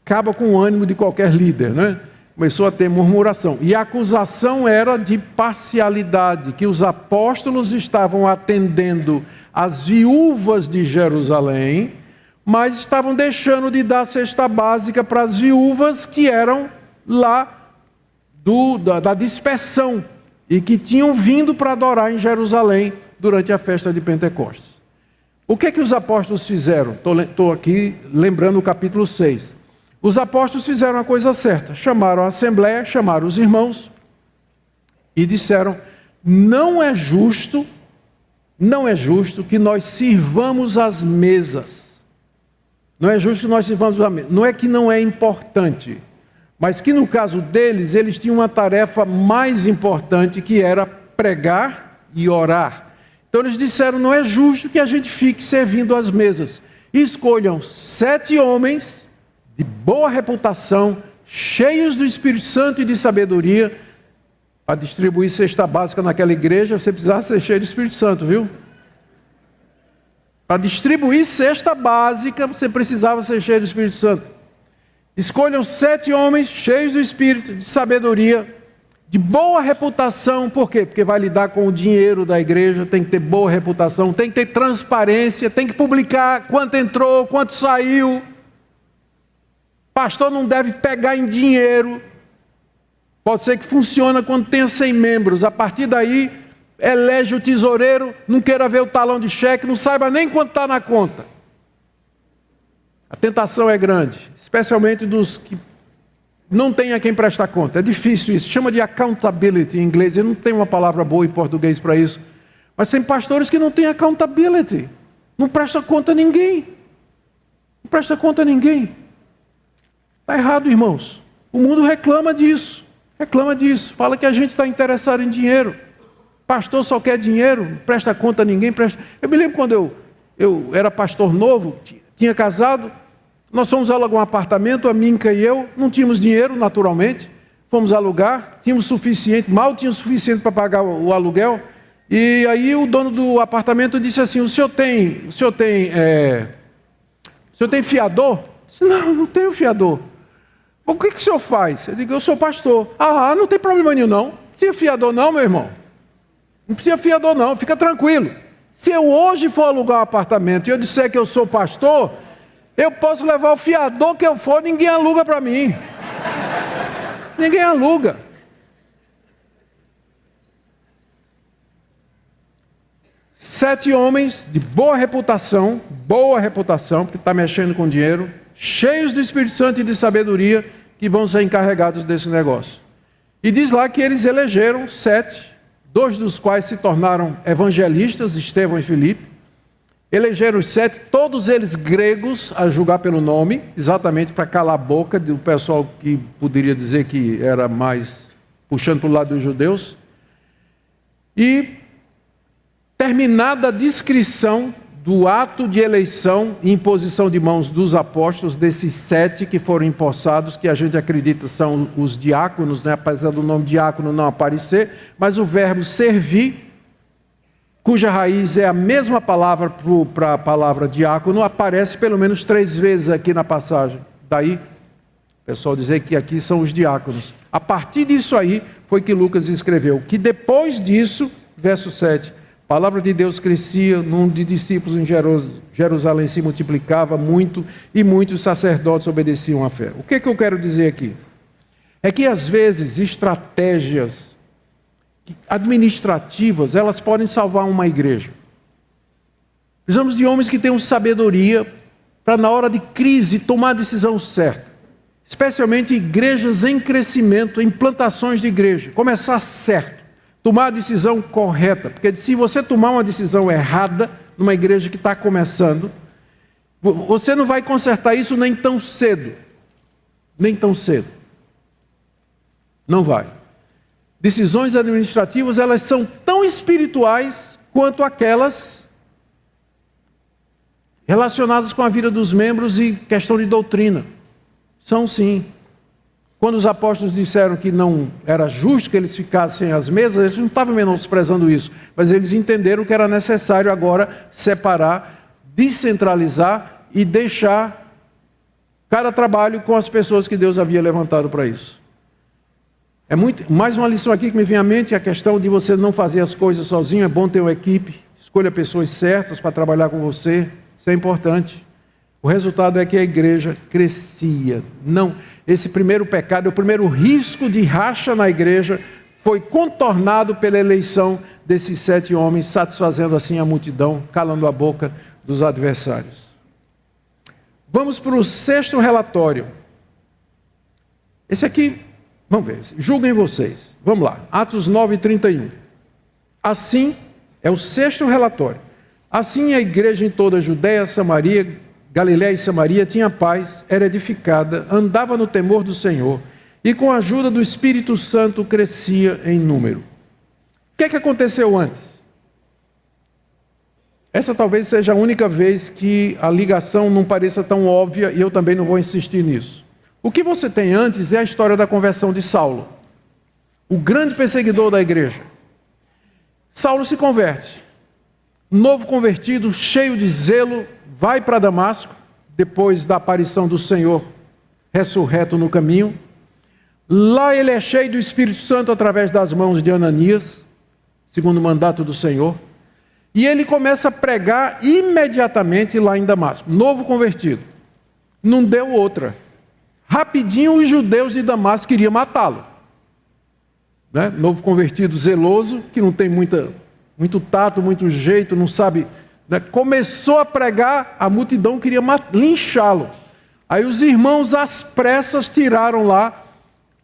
A: Acaba com o ânimo de qualquer líder, né? Começou a ter murmuração. E a acusação era de parcialidade, que os apóstolos estavam atendendo as viúvas de Jerusalém, mas estavam deixando de dar cesta básica para as viúvas que eram lá da dispersão e que tinham vindo para adorar em Jerusalém durante a festa de Pentecostes. O que é que os apóstolos fizeram? Estou aqui lembrando o capítulo 6. Os apóstolos fizeram a coisa certa. Chamaram a assembleia, chamaram os irmãos e disseram: não é justo que nós sirvamos as mesas. Não é justo que nós sirvamos as mesas. Não é que não é importante, mas que no caso deles, eles tinham uma tarefa mais importante, que era pregar e orar. Então eles disseram: não é justo que a gente fique servindo as mesas. Escolham 7 homens de boa reputação, cheios do Espírito Santo e de sabedoria, para distribuir cesta básica naquela igreja. Você precisava ser cheio do Espírito Santo, viu? Para distribuir cesta básica, você precisava ser cheio do Espírito Santo. Escolham 7 homens cheios do Espírito, de sabedoria, de boa reputação. Por quê? Porque vai lidar com o dinheiro da igreja, tem que ter boa reputação, tem que ter transparência, tem que publicar quanto entrou, quanto saiu. Pastor não deve pegar em dinheiro. Pode ser que funcione quando tenha 100 membros. A partir daí, elege o tesoureiro, não queira ver o talão de cheque, não saiba nem quanto está na conta. A tentação é grande, especialmente dos que não têm a quem prestar conta. É difícil isso, chama de accountability em inglês. Eu não tenho uma palavra boa em português para isso. Mas tem pastores que não têm accountability. Não presta conta a ninguém. Não presta conta a ninguém. Está errado, irmãos. O mundo reclama disso. Reclama disso. Fala que a gente está interessado em dinheiro. Pastor só quer dinheiro, não presta conta a ninguém. Eu me lembro quando eu era pastor novo, tinha casado, nós fomos alugar um apartamento, a Minca e eu, não tínhamos dinheiro, naturalmente. Fomos alugar, tínhamos suficiente, mal tinha o suficiente para pagar o aluguel. E aí o dono do apartamento disse assim: o senhor tem fiador? Eu disse: não tenho fiador. O que o senhor faz? Eu digo: eu sou pastor. Ah, não tem problema nenhum não. Não precisa fiador não, meu irmão. Não precisa fiador não, fica tranquilo. Se eu hoje for alugar um apartamento e eu disser que eu sou pastor, eu posso levar o fiador que eu for, ninguém aluga para mim. Ninguém aluga. Sete homens de boa reputação, porque está mexendo com dinheiro, cheios do Espírito Santo e de sabedoria, que vão ser encarregados desse negócio. E diz lá que eles elegeram 7, 2 dos quais se tornaram evangelistas, Estevão e Filipe. Elegeram os 7, todos eles gregos, a julgar pelo nome, exatamente para calar a boca do pessoal que poderia dizer que era mais puxando para o lado dos judeus. E terminada a descrição do ato de eleição e imposição de mãos dos apóstolos, desses 7 que foram empossados, que a gente acredita são os diáconos, né? Apesar do nome diácono não aparecer, mas o verbo servir, cuja raiz é a mesma palavra para a palavra diácono, aparece pelo menos 3 vezes aqui na passagem. Daí, o pessoal dizer que aqui são os diáconos. A partir disso aí, foi que Lucas escreveu que depois disso, verso 7, a palavra de Deus crescia, o número de discípulos em Jerusalém se multiplicava muito e muitos sacerdotes obedeciam à fé. O que é que eu quero dizer aqui? É que às vezes estratégias administrativas, elas podem salvar uma igreja. Precisamos de homens que tenham sabedoria para na hora de crise tomar a decisão certa. Especialmente igrejas em crescimento, implantações de igreja. Começar certo. Tomar a decisão correta, porque se você tomar uma decisão errada numa igreja que está começando, você não vai consertar isso nem tão cedo. Nem tão cedo. Não vai. Decisões administrativas, elas são tão espirituais quanto aquelas relacionadas com a vida dos membros e questão de doutrina. São sim. Quando os apóstolos disseram que não era justo que eles ficassem às mesas, eles não estavam menosprezando isso, mas eles entenderam que era necessário agora separar, descentralizar e deixar cada trabalho com as pessoas que Deus havia levantado para isso. Mais uma lição aqui que me vem à mente, a questão de você não fazer as coisas sozinho. É bom ter uma equipe, escolha pessoas certas para trabalhar com você, isso é importante. O resultado é que a igreja crescia. Não, esse primeiro pecado, o primeiro risco de racha na igreja foi contornado pela eleição desses 7 homens, satisfazendo assim a multidão, calando a boca dos adversários. Vamos para o 6º relatório. Esse aqui, vamos ver, julguem vocês. Vamos lá, Atos 9:31. Assim, é o 6º relatório. Assim a igreja em toda a Judéia, Samaria, Galiléia e Samaria tinha paz, era edificada, andava no temor do Senhor e com a ajuda do Espírito Santo crescia em número. O que é que aconteceu antes? Essa talvez seja a única vez que a ligação não pareça tão óbvia e eu também não vou insistir nisso. O que você tem antes é a história da conversão de Saulo, o grande perseguidor da igreja. Saulo se converte, novo convertido, cheio de zelo, vai para Damasco, depois da aparição do Senhor ressurreto no caminho. Lá ele é cheio do Espírito Santo através das mãos de Ananias, segundo o mandato do Senhor. E ele começa a pregar imediatamente lá em Damasco, novo convertido. Não deu outra. Rapidinho os judeus de Damasco queriam matá-lo. Né? Novo convertido zeloso, que não tem muito tato, muito jeito, não sabe... Começou a pregar, a multidão queria linchá-lo. Aí os irmãos às pressas tiraram lá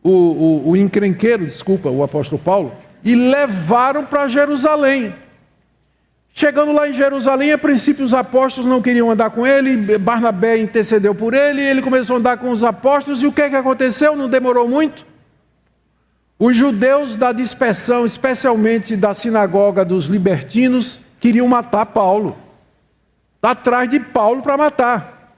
A: o encrenqueiro, o apóstolo Paulo, e levaram para Jerusalém. Chegando lá em Jerusalém, a princípio os apóstolos não queriam andar com ele, Barnabé intercedeu por ele, ele começou a andar com os apóstolos, e o que é que aconteceu? Não demorou muito. Os judeus da dispersão, especialmente da sinagoga dos libertinos, queriam matar Paulo. Está atrás de Paulo para matar.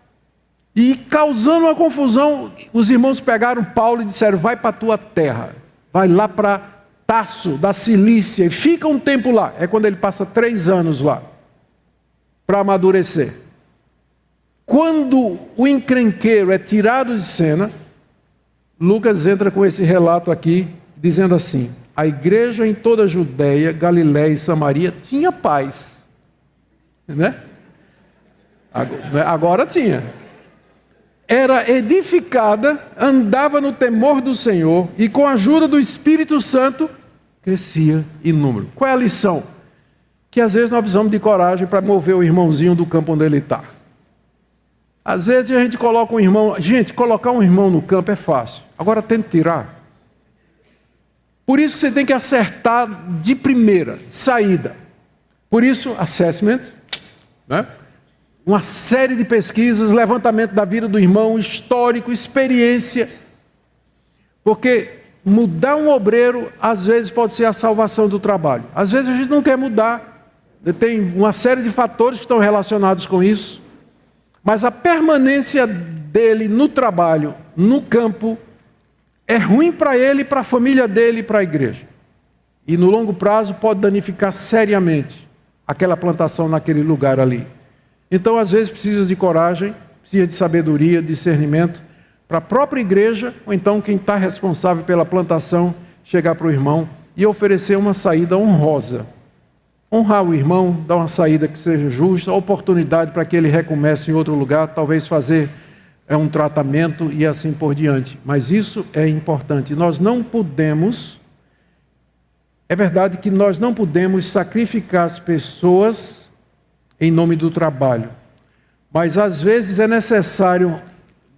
A: E causando uma confusão, os irmãos pegaram Paulo e disseram: vai para a tua terra, vai lá para Tarso, da Cilícia, e fica um tempo lá. É quando ele passa 3 anos lá, para amadurecer. Quando o encrenqueiro é tirado de cena, Lucas entra com esse relato aqui, dizendo assim: a igreja em toda a Judéia, Galiléia e Samaria tinha paz. Né? Agora tinha. Era edificada, andava no temor do Senhor e com a ajuda do Espírito Santo crescia em número. Qual é a lição? Que às vezes nós precisamos de coragem para mover o irmãozinho do campo onde ele está. Às vezes a gente coloca um irmão... Gente, colocar um irmão no campo é fácil. Agora tenta tirar. Por isso que você tem que acertar de primeira, saída. Por isso, assessment, né? Uma série de pesquisas, levantamento da vida do irmão, histórico, experiência. Porque mudar um obreiro, às vezes, pode ser a salvação do trabalho. Às vezes a gente não quer mudar. Tem uma série de fatores que estão relacionados com isso. Mas a permanência dele no trabalho, no campo, é ruim para ele, para a família dele e para a igreja. E no longo prazo pode danificar seriamente aquela plantação naquele lugar ali. Então, às vezes, precisa de coragem, precisa de sabedoria, discernimento, para a própria igreja, ou então quem está responsável pela plantação, chegar para o irmão e oferecer uma saída honrosa. Honrar o irmão, dar uma saída que seja justa, oportunidade para que ele recomece em outro lugar, talvez fazer um tratamento e assim por diante. Mas isso é importante. Nós não podemos, é verdade que nós não podemos sacrificar as pessoas em nome do trabalho. Mas às vezes é necessário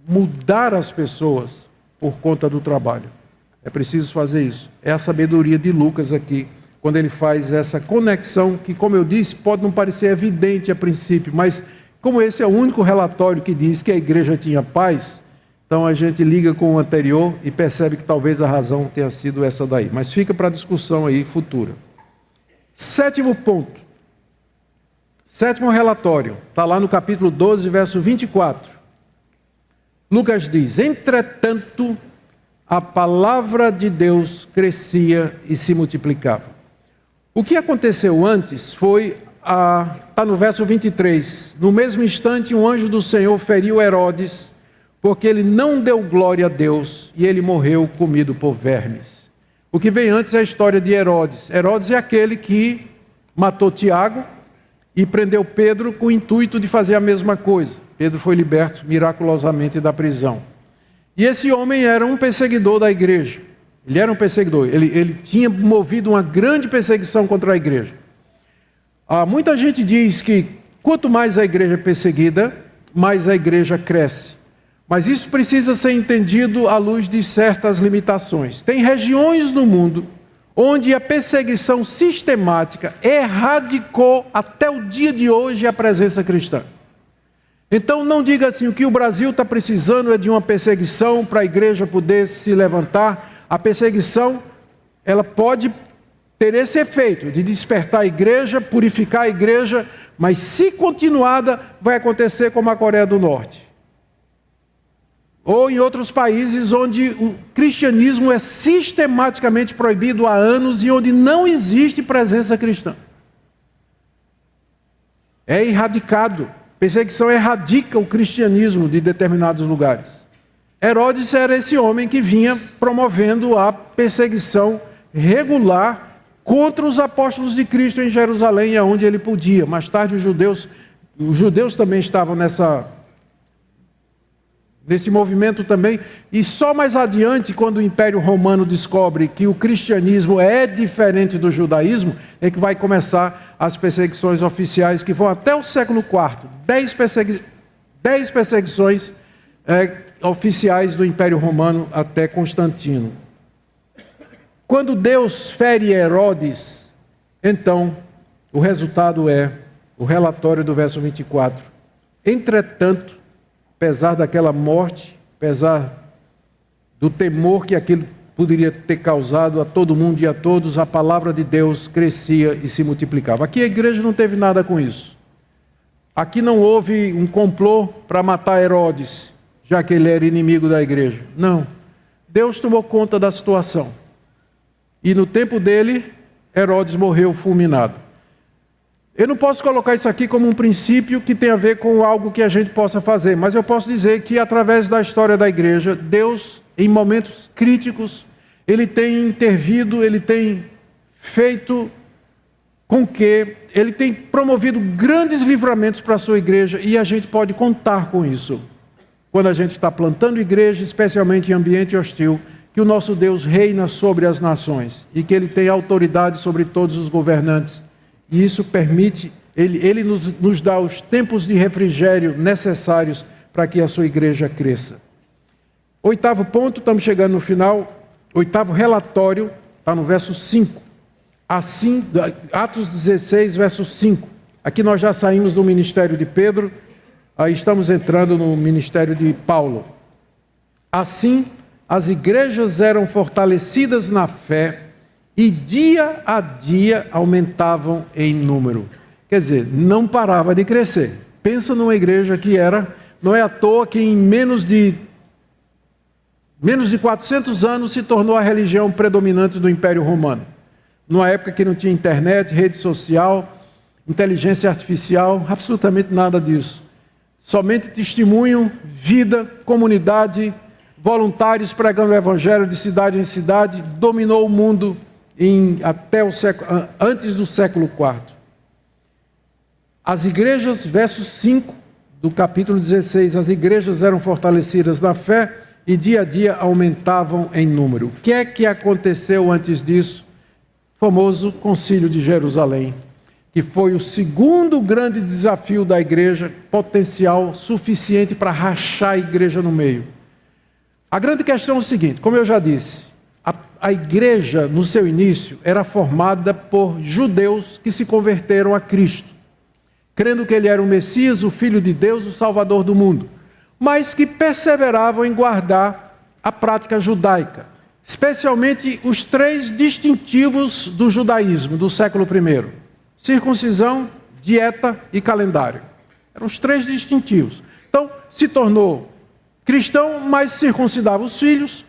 A: mudar as pessoas por conta do trabalho. É preciso fazer isso. É a sabedoria de Lucas aqui, quando ele faz essa conexão que, como eu disse, pode não parecer evidente a princípio, mas como esse é o único relatório que diz que a igreja tinha paz, então a gente liga com o anterior e percebe que talvez a razão tenha sido essa daí. Mas fica para a discussão aí futura. 7º ponto. Sétimo relatório, está lá no capítulo 12, verso 24. Lucas diz: entretanto, a palavra de Deus crescia e se multiplicava. O que aconteceu antes foi, está no verso 23, no mesmo instante um anjo do Senhor feriu Herodes, porque ele não deu glória a Deus, e ele morreu comido por vermes. O que vem antes é a história de Herodes. Herodes é aquele que matou Tiago e prendeu Pedro com o intuito de fazer a mesma coisa. Pedro foi liberto miraculosamente da prisão. E esse homem era um perseguidor da igreja. Ele era um perseguidor. Ele tinha movido uma grande perseguição contra a igreja. Muita gente diz que quanto mais a igreja é perseguida, mais a igreja cresce. Mas isso precisa ser entendido à luz de certas limitações. Tem regiões no mundo onde a perseguição sistemática erradicou até o dia de hoje a presença cristã. Então não diga assim, o que o Brasil está precisando é de uma perseguição para a igreja poder se levantar. A perseguição, ela pode ter esse efeito de despertar a igreja, purificar a igreja, mas se continuada, vai acontecer como a Coreia do Norte. Ou em outros países onde o cristianismo é sistematicamente proibido há anos e onde não existe presença cristã. É erradicado. Perseguição erradica o cristianismo de determinados lugares. Herodes era esse homem que vinha promovendo a perseguição regular contra os apóstolos de Cristo em Jerusalém, aonde ele podia. Mais tarde os judeus também estavam nesse movimento também, e só mais adiante, quando o Império Romano descobre que o cristianismo é diferente do judaísmo, é que vai começar as perseguições oficiais, que vão até o século IV. 10 perseguições oficiais do Império Romano até Constantino. Quando Deus fere Herodes, então, o resultado é o relatório do verso 24. Entretanto, apesar daquela morte, apesar do temor que aquilo poderia ter causado a todo mundo e a todos, a palavra de Deus crescia e se multiplicava. Aqui a igreja não teve nada com isso. Aqui não houve um complô para matar Herodes, já que ele era inimigo da igreja. Não. Deus tomou conta da situação. E no tempo dele, Herodes morreu fulminado. Eu não posso colocar isso aqui como um princípio que tem a ver com algo que a gente possa fazer, mas eu posso dizer que através da história da igreja, Deus, em momentos críticos, Ele tem intervido, Ele tem feito com que Ele tem promovido grandes livramentos para a sua igreja, e a gente pode contar com isso. Quando a gente está plantando igreja, especialmente em ambiente hostil, que o nosso Deus reina sobre as nações e que Ele tem autoridade sobre todos os governantes. E isso permite, Ele nos dá os tempos de refrigério necessários para que a sua igreja cresça. Oitavo ponto, estamos chegando no final. Oitavo relatório, está no verso 5. Assim, Atos 16, verso 5. Aqui nós já saímos do ministério de Pedro, aí estamos entrando no ministério de Paulo. Assim, as igrejas eram fortalecidas na fé, e dia a dia aumentavam em número. Quer dizer, não parava de crescer. Pensa numa igreja que não é à toa que em menos de 400 anos se tornou a religião predominante do Império Romano. Numa época que não tinha internet, rede social, inteligência artificial, absolutamente nada disso. Somente testemunho, vida, comunidade, voluntários pregando o evangelho de cidade em cidade, dominou o mundo antes do século IV. As igrejas, verso 5 do capítulo 16, as igrejas eram fortalecidas na fé e dia a dia aumentavam em número. O que é que aconteceu antes disso? O famoso Concílio de Jerusalém, que foi o segundo grande desafio da igreja, potencial suficiente para rachar a igreja no meio. A grande questão é o seguinte, como eu já disse, a igreja, no seu início, era formada por judeus que se converteram a Cristo, crendo que Ele era o Messias, o Filho de Deus, o Salvador do mundo, mas que perseveravam em guardar a prática judaica, especialmente os 3 distintivos do judaísmo do século I: circuncisão, dieta e calendário. Eram os 3 distintivos. Então, se tornou cristão, mas circuncidava os filhos,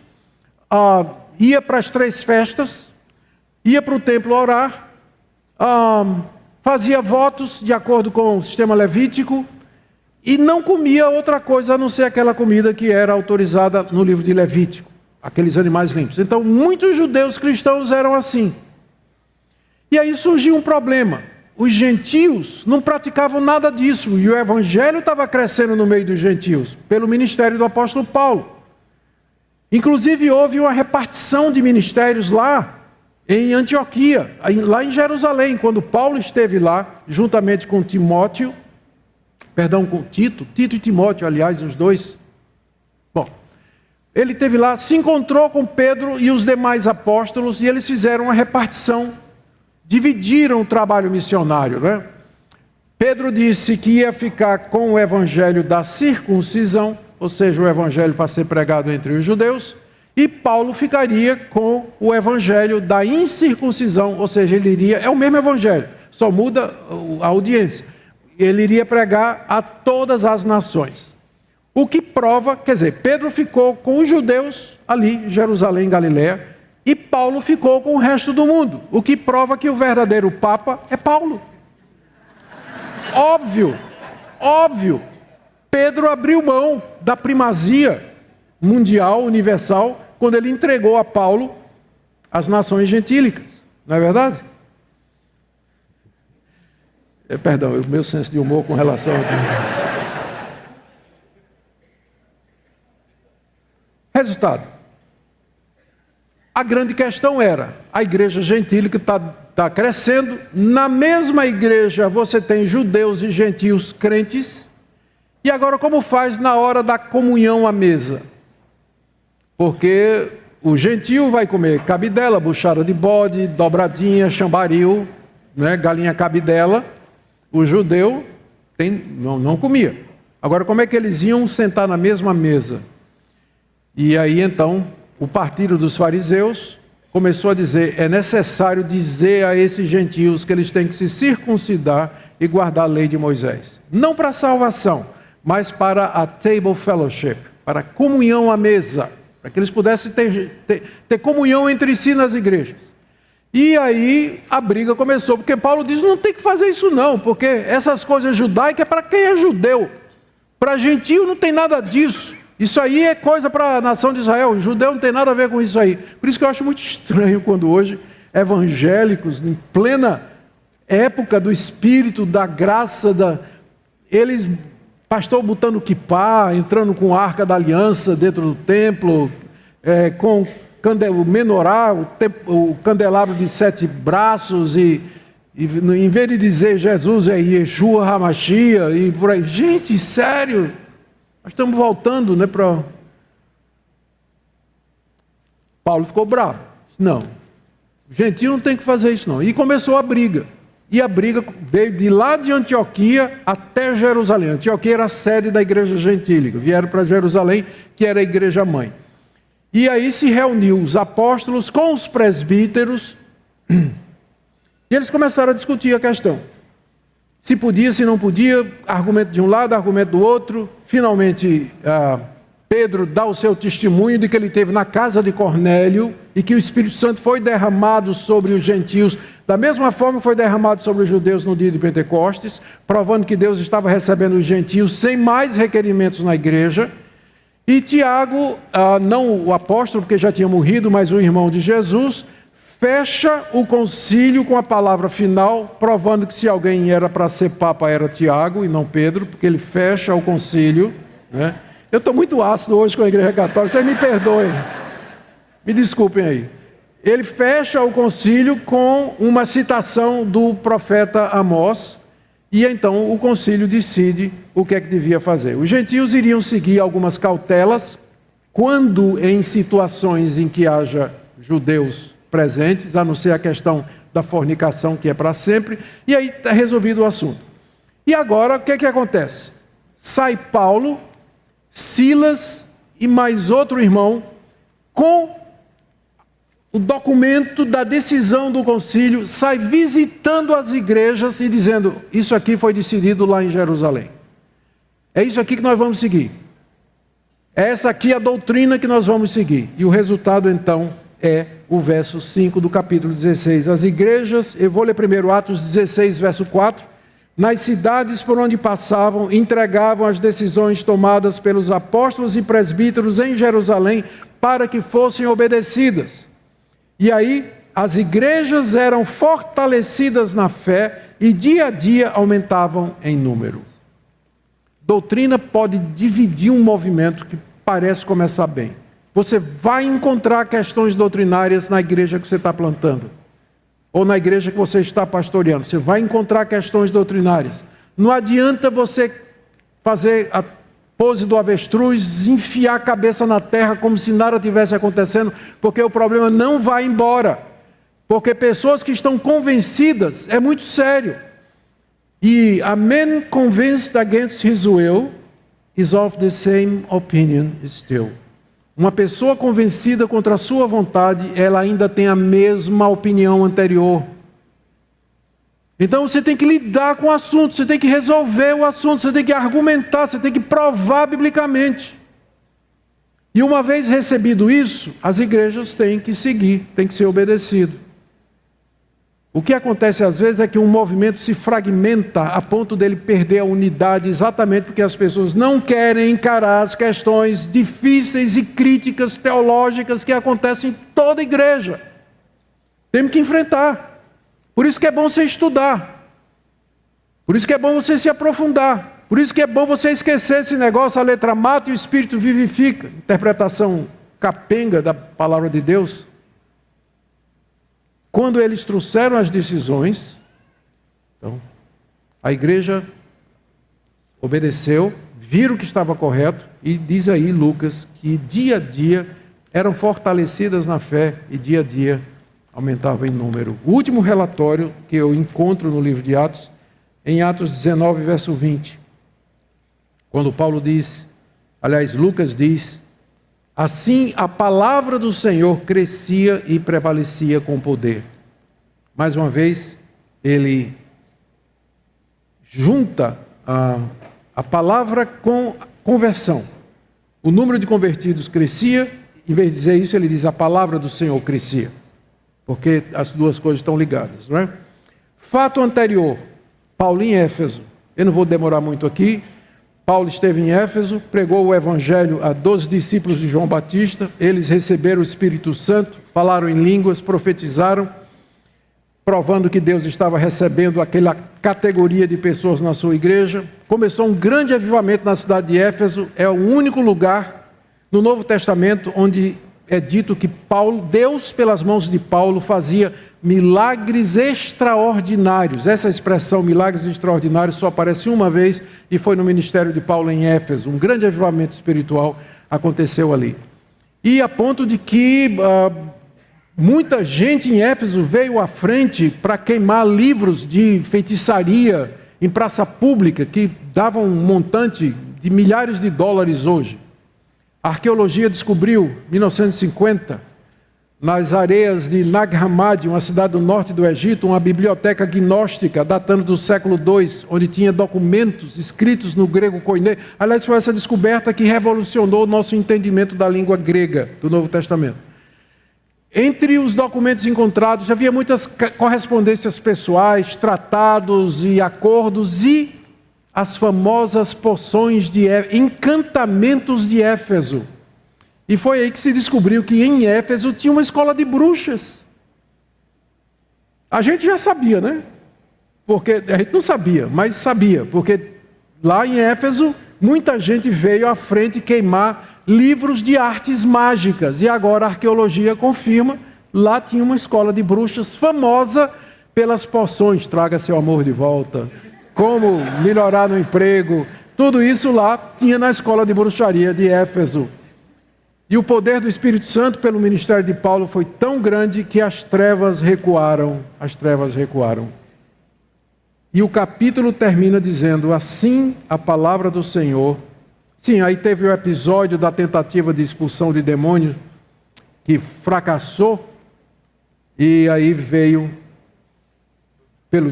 A: ia para as 3 festas, ia para o templo orar, fazia votos de acordo com o sistema levítico e não comia outra coisa a não ser aquela comida que era autorizada no livro de Levítico, aqueles animais limpos. Então, muitos judeus cristãos eram assim. E aí surgiu um problema. Os gentios não praticavam nada disso e o evangelho estava crescendo no meio dos gentios, pelo ministério do apóstolo Paulo. Inclusive, houve uma repartição de ministérios lá em Antioquia, lá em Jerusalém, quando Paulo esteve lá, juntamente com Timóteo, com Tito e Timóteo, aliás, os 2. Bom, ele esteve lá, se encontrou com Pedro e os demais apóstolos, e eles fizeram uma repartição, dividiram o trabalho missionário, né? Pedro disse que ia ficar com o evangelho da circuncisão, ou seja, o evangelho para ser pregado entre os judeus, e Paulo ficaria com o evangelho da incircuncisão, ou seja, ele iria, é o mesmo evangelho, só muda a audiência. Ele iria pregar a todas as nações. O que prova, quer dizer, Pedro ficou com os judeus ali em Jerusalém, Galiléia, e Paulo ficou com o resto do mundo. O que prova que o verdadeiro Papa é Paulo. Óbvio. Pedro abriu mão da primazia mundial, universal, quando ele entregou a Paulo as nações gentílicas. Não é verdade? Perdão, o meu senso de humor com relação a... Resultado. A grande questão era, a igreja gentílica está crescendo, na mesma igreja você tem judeus e gentios crentes, e agora como faz na hora da comunhão à mesa? Porque o gentio vai comer cabidela, buchada de bode, dobradinha, chambaril, né, galinha cabidela, o judeu não comia. Agora como é que eles iam sentar na mesma mesa? E aí então... o partido dos fariseus começou a dizer, é necessário dizer a esses gentios que eles têm que se circuncidar e guardar a lei de Moisés. Não para a salvação, mas para a table fellowship, para a comunhão à mesa, para que eles pudessem ter comunhão entre si nas igrejas. E aí a briga começou, porque Paulo diz, não tem que fazer isso não, porque essas coisas judaicas é para quem é judeu, para gentio não tem nada disso. Isso aí é coisa para a nação de Israel, o judeu não tem nada a ver com isso aí. Por isso que eu acho muito estranho quando hoje evangélicos, em plena época do Espírito, da graça, eles, pastor botando quipá, entrando com a arca da aliança dentro do templo, com o menorá, o candelabro de 7 braços, e em vez de dizer Jesus é Yeshua Hamashia, e por aí. Gente, sério... Nós estamos voltando, né, para... Paulo ficou bravo. Não, o gentio não tem que fazer isso não. E começou a briga. E a briga veio de lá de Antioquia até Jerusalém. Antioquia era a sede da igreja gentílica. Vieram para Jerusalém, que era a igreja mãe. E aí se reuniu os apóstolos com os presbíteros. E eles começaram a discutir a questão. Se podia, se não podia, argumento de um lado, argumento do outro. Finalmente, Pedro dá o seu testemunho de que ele esteve na casa de Cornélio e que o Espírito Santo foi derramado sobre os gentios, da mesma forma que foi derramado sobre os judeus no dia de Pentecostes, provando que Deus estava recebendo os gentios sem mais requerimentos na igreja. E Tiago, não o apóstolo, porque já tinha morrido, mas o irmão de Jesus, fecha o concílio com a palavra final, provando que se alguém era para ser papa era Tiago e não Pedro, porque ele fecha o concílio, né? Eu estou muito ácido hoje com a igreja católica, vocês me perdoem, me desculpem aí. Ele fecha o concílio com uma citação do profeta Amós, e então o concílio decide o que é que devia fazer. Os gentios iriam seguir algumas cautelas, quando em situações em que haja judeus presentes, a não ser a questão da fornicação, que é para sempre, e aí está resolvido o assunto. E agora, o que é que acontece? Sai Paulo, Silas e mais outro irmão com o documento da decisão do concílio, sai visitando as igrejas e dizendo: isso aqui foi decidido lá em Jerusalém. É isso aqui que nós vamos seguir. É essa aqui a doutrina que nós vamos seguir. E o resultado, então, é o verso 5 do capítulo 16. As igrejas, eu vou ler primeiro Atos 16, verso 4. Nas cidades por onde passavam, entregavam as decisões tomadas pelos apóstolos e presbíteros em Jerusalém para que fossem obedecidas. E aí, as igrejas eram fortalecidas na fé e dia a dia aumentavam em número. Doutrina pode dividir um movimento que parece começar bem. Você vai encontrar questões doutrinárias na igreja que você está plantando, ou na igreja que você está pastoreando. Você vai encontrar questões doutrinárias. Não adianta você fazer a pose do avestruz, enfiar a cabeça na terra como se nada tivesse acontecendo, porque o problema não vai embora. Porque pessoas que estão convencidas, é muito sério. E a man convinced against his will is of the same opinion still. Uma pessoa convencida contra a sua vontade, ela ainda tem a mesma opinião anterior. Então você tem que lidar com o assunto, você tem que resolver o assunto, você tem que argumentar, você tem que provar biblicamente. E uma vez recebido isso, as igrejas têm que seguir, têm que ser obedecidas. O que acontece às vezes é que um movimento se fragmenta a ponto dele perder a unidade, exatamente porque as pessoas não querem encarar as questões difíceis e críticas teológicas que acontecem em toda igreja. Temos que enfrentar. Por isso que é bom você estudar. Por isso que é bom você se aprofundar. Por isso que é bom você esquecer esse negócio, a letra mata e o espírito vivifica. Interpretação capenga da palavra de Deus. Quando eles trouxeram as decisões, então, a igreja obedeceu, viram que estava correto, e diz aí Lucas que dia a dia eram fortalecidas na fé e dia a dia aumentava em número. O último relatório que eu encontro no livro de Atos, em Atos 19, verso 20, quando Paulo diz, aliás, Lucas diz: assim a palavra do Senhor crescia e prevalecia com poder. Mais uma vez, ele junta a palavra com conversão. O número de convertidos crescia, em vez de dizer isso, ele diz: a palavra do Senhor crescia. Porque as duas coisas estão ligadas, não é? Fato anterior, Paulo em Éfeso. Eu não vou demorar muito aqui. Paulo esteve em Éfeso, pregou o evangelho a 12 discípulos de João Batista, eles receberam o Espírito Santo, falaram em línguas, profetizaram, provando que Deus estava recebendo aquela categoria de pessoas na sua igreja. Começou um grande avivamento na cidade de Éfeso, é o único lugar no Novo Testamento onde é dito que Deus, pelas mãos de Paulo, fazia milagres extraordinários. Essa expressão, milagres extraordinários, só aparece uma vez e foi no ministério de Paulo em Éfeso. Um grande avivamento espiritual aconteceu ali. E a ponto de que muita gente em Éfeso veio à frente para queimar livros de feitiçaria em praça pública, que davam um montante de milhares de dólares hoje. A arqueologia descobriu, em 1950, nas areias de Nag Hammadi, uma cidade do norte do Egito, uma biblioteca gnóstica datando do século II, onde tinha documentos escritos no grego koiné. Aliás, foi essa descoberta que revolucionou o nosso entendimento da língua grega do Novo Testamento. Entre os documentos encontrados, havia muitas correspondências pessoais, tratados e acordos e as famosas poções de encantamentos de Éfeso. E foi aí que se descobriu que em Éfeso tinha uma escola de bruxas. A gente já sabia, né? Porque a gente não sabia, mas sabia, porque lá em Éfeso muita gente veio à frente queimar livros de artes mágicas. E agora a arqueologia confirma, lá tinha uma escola de bruxas famosa pelas poções. Traga seu amor de volta, como melhorar no emprego. Tudo isso lá tinha na escola de bruxaria de Éfeso. E o poder do Espírito Santo pelo ministério de Paulo foi tão grande que as trevas recuaram. As trevas recuaram. E o capítulo termina dizendo: assim a palavra do Senhor. Sim, aí teve o episódio da tentativa de expulsão de demônio, que fracassou, E aí veio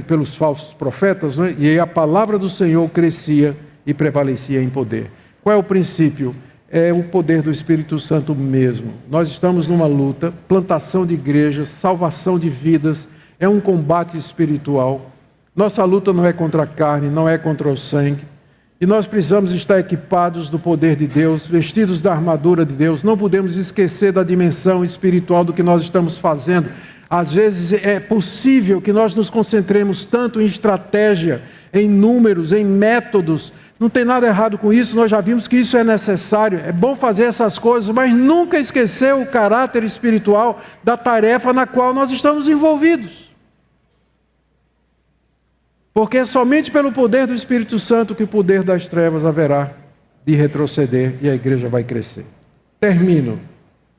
A: pelos falsos profetas, né? E aí a palavra do Senhor crescia e prevalecia em poder. Qual é o princípio? É o poder do Espírito Santo mesmo. Nós estamos numa luta, plantação de igrejas, salvação de vidas, é um combate espiritual. Nossa luta não é contra a carne, não é contra o sangue. E nós precisamos estar equipados do poder de Deus, vestidos da armadura de Deus. Não podemos esquecer da dimensão espiritual do que nós estamos fazendo. Às vezes é possível que nós nos concentremos tanto em estratégia, em números, em métodos. Não tem nada errado com isso, nós já vimos que isso é necessário. É bom fazer essas coisas, mas nunca esquecer o caráter espiritual da tarefa na qual nós estamos envolvidos. Porque é somente pelo poder do Espírito Santo que o poder das trevas haverá de retroceder e a igreja vai crescer. Termino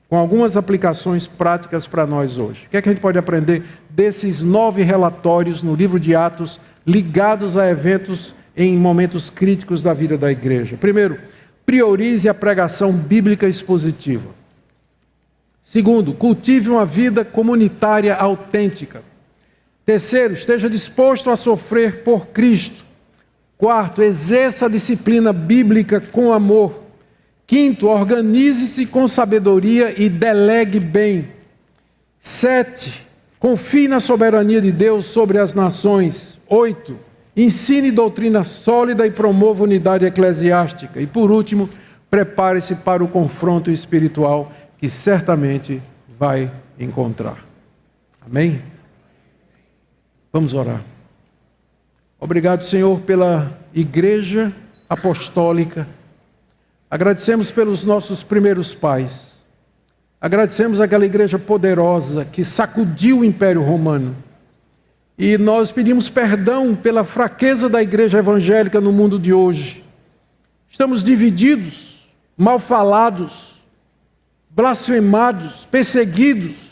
A: com algumas aplicações práticas para nós hoje. O que é que a gente pode aprender desses 9 relatórios no livro de Atos ligados a eventos em momentos críticos da vida da igreja? Primeiro, priorize a pregação bíblica expositiva. Segundo, cultive uma vida comunitária autêntica. Terceiro, esteja disposto a sofrer por Cristo. Quarto, exerça a disciplina bíblica com amor. Quinto, organize-se com sabedoria e delegue bem. 7, confie na soberania de Deus sobre as nações. 8, ensine doutrina sólida e promova unidade eclesiástica. E por último, prepare-se para o confronto espiritual que certamente vai encontrar. Amém? Vamos orar. Obrigado, Senhor, pela igreja apostólica. Agradecemos pelos nossos primeiros pais. Agradecemos aquela igreja poderosa que sacudiu o Império Romano. E nós pedimos perdão pela fraqueza da igreja evangélica no mundo de hoje. Estamos divididos, mal falados, blasfemados, perseguidos.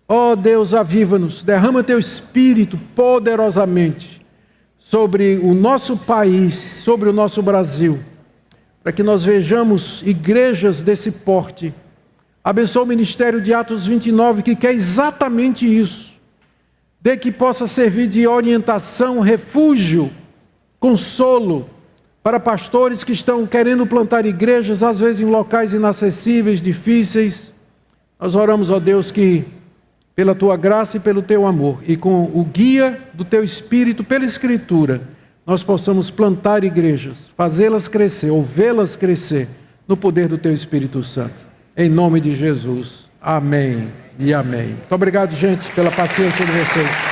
A: Ó Deus, aviva-nos, derrama Teu Espírito poderosamente sobre o nosso país, sobre o nosso Brasil, para que nós vejamos igrejas desse porte. Abençoa o ministério de Atos 29, que quer exatamente isso. Dê que possa servir de orientação, refúgio, consolo para pastores que estão querendo plantar igrejas, às vezes em locais inacessíveis, difíceis. Nós oramos, ó Deus, que pela Tua graça e pelo Teu amor, e com o guia do Teu Espírito, pela Escritura, nós possamos plantar igrejas, fazê-las crescer, ou vê-las crescer, no poder do Teu Espírito Santo. Em nome de Jesus. Amém e amém. Muito obrigado, gente, pela paciência de vocês.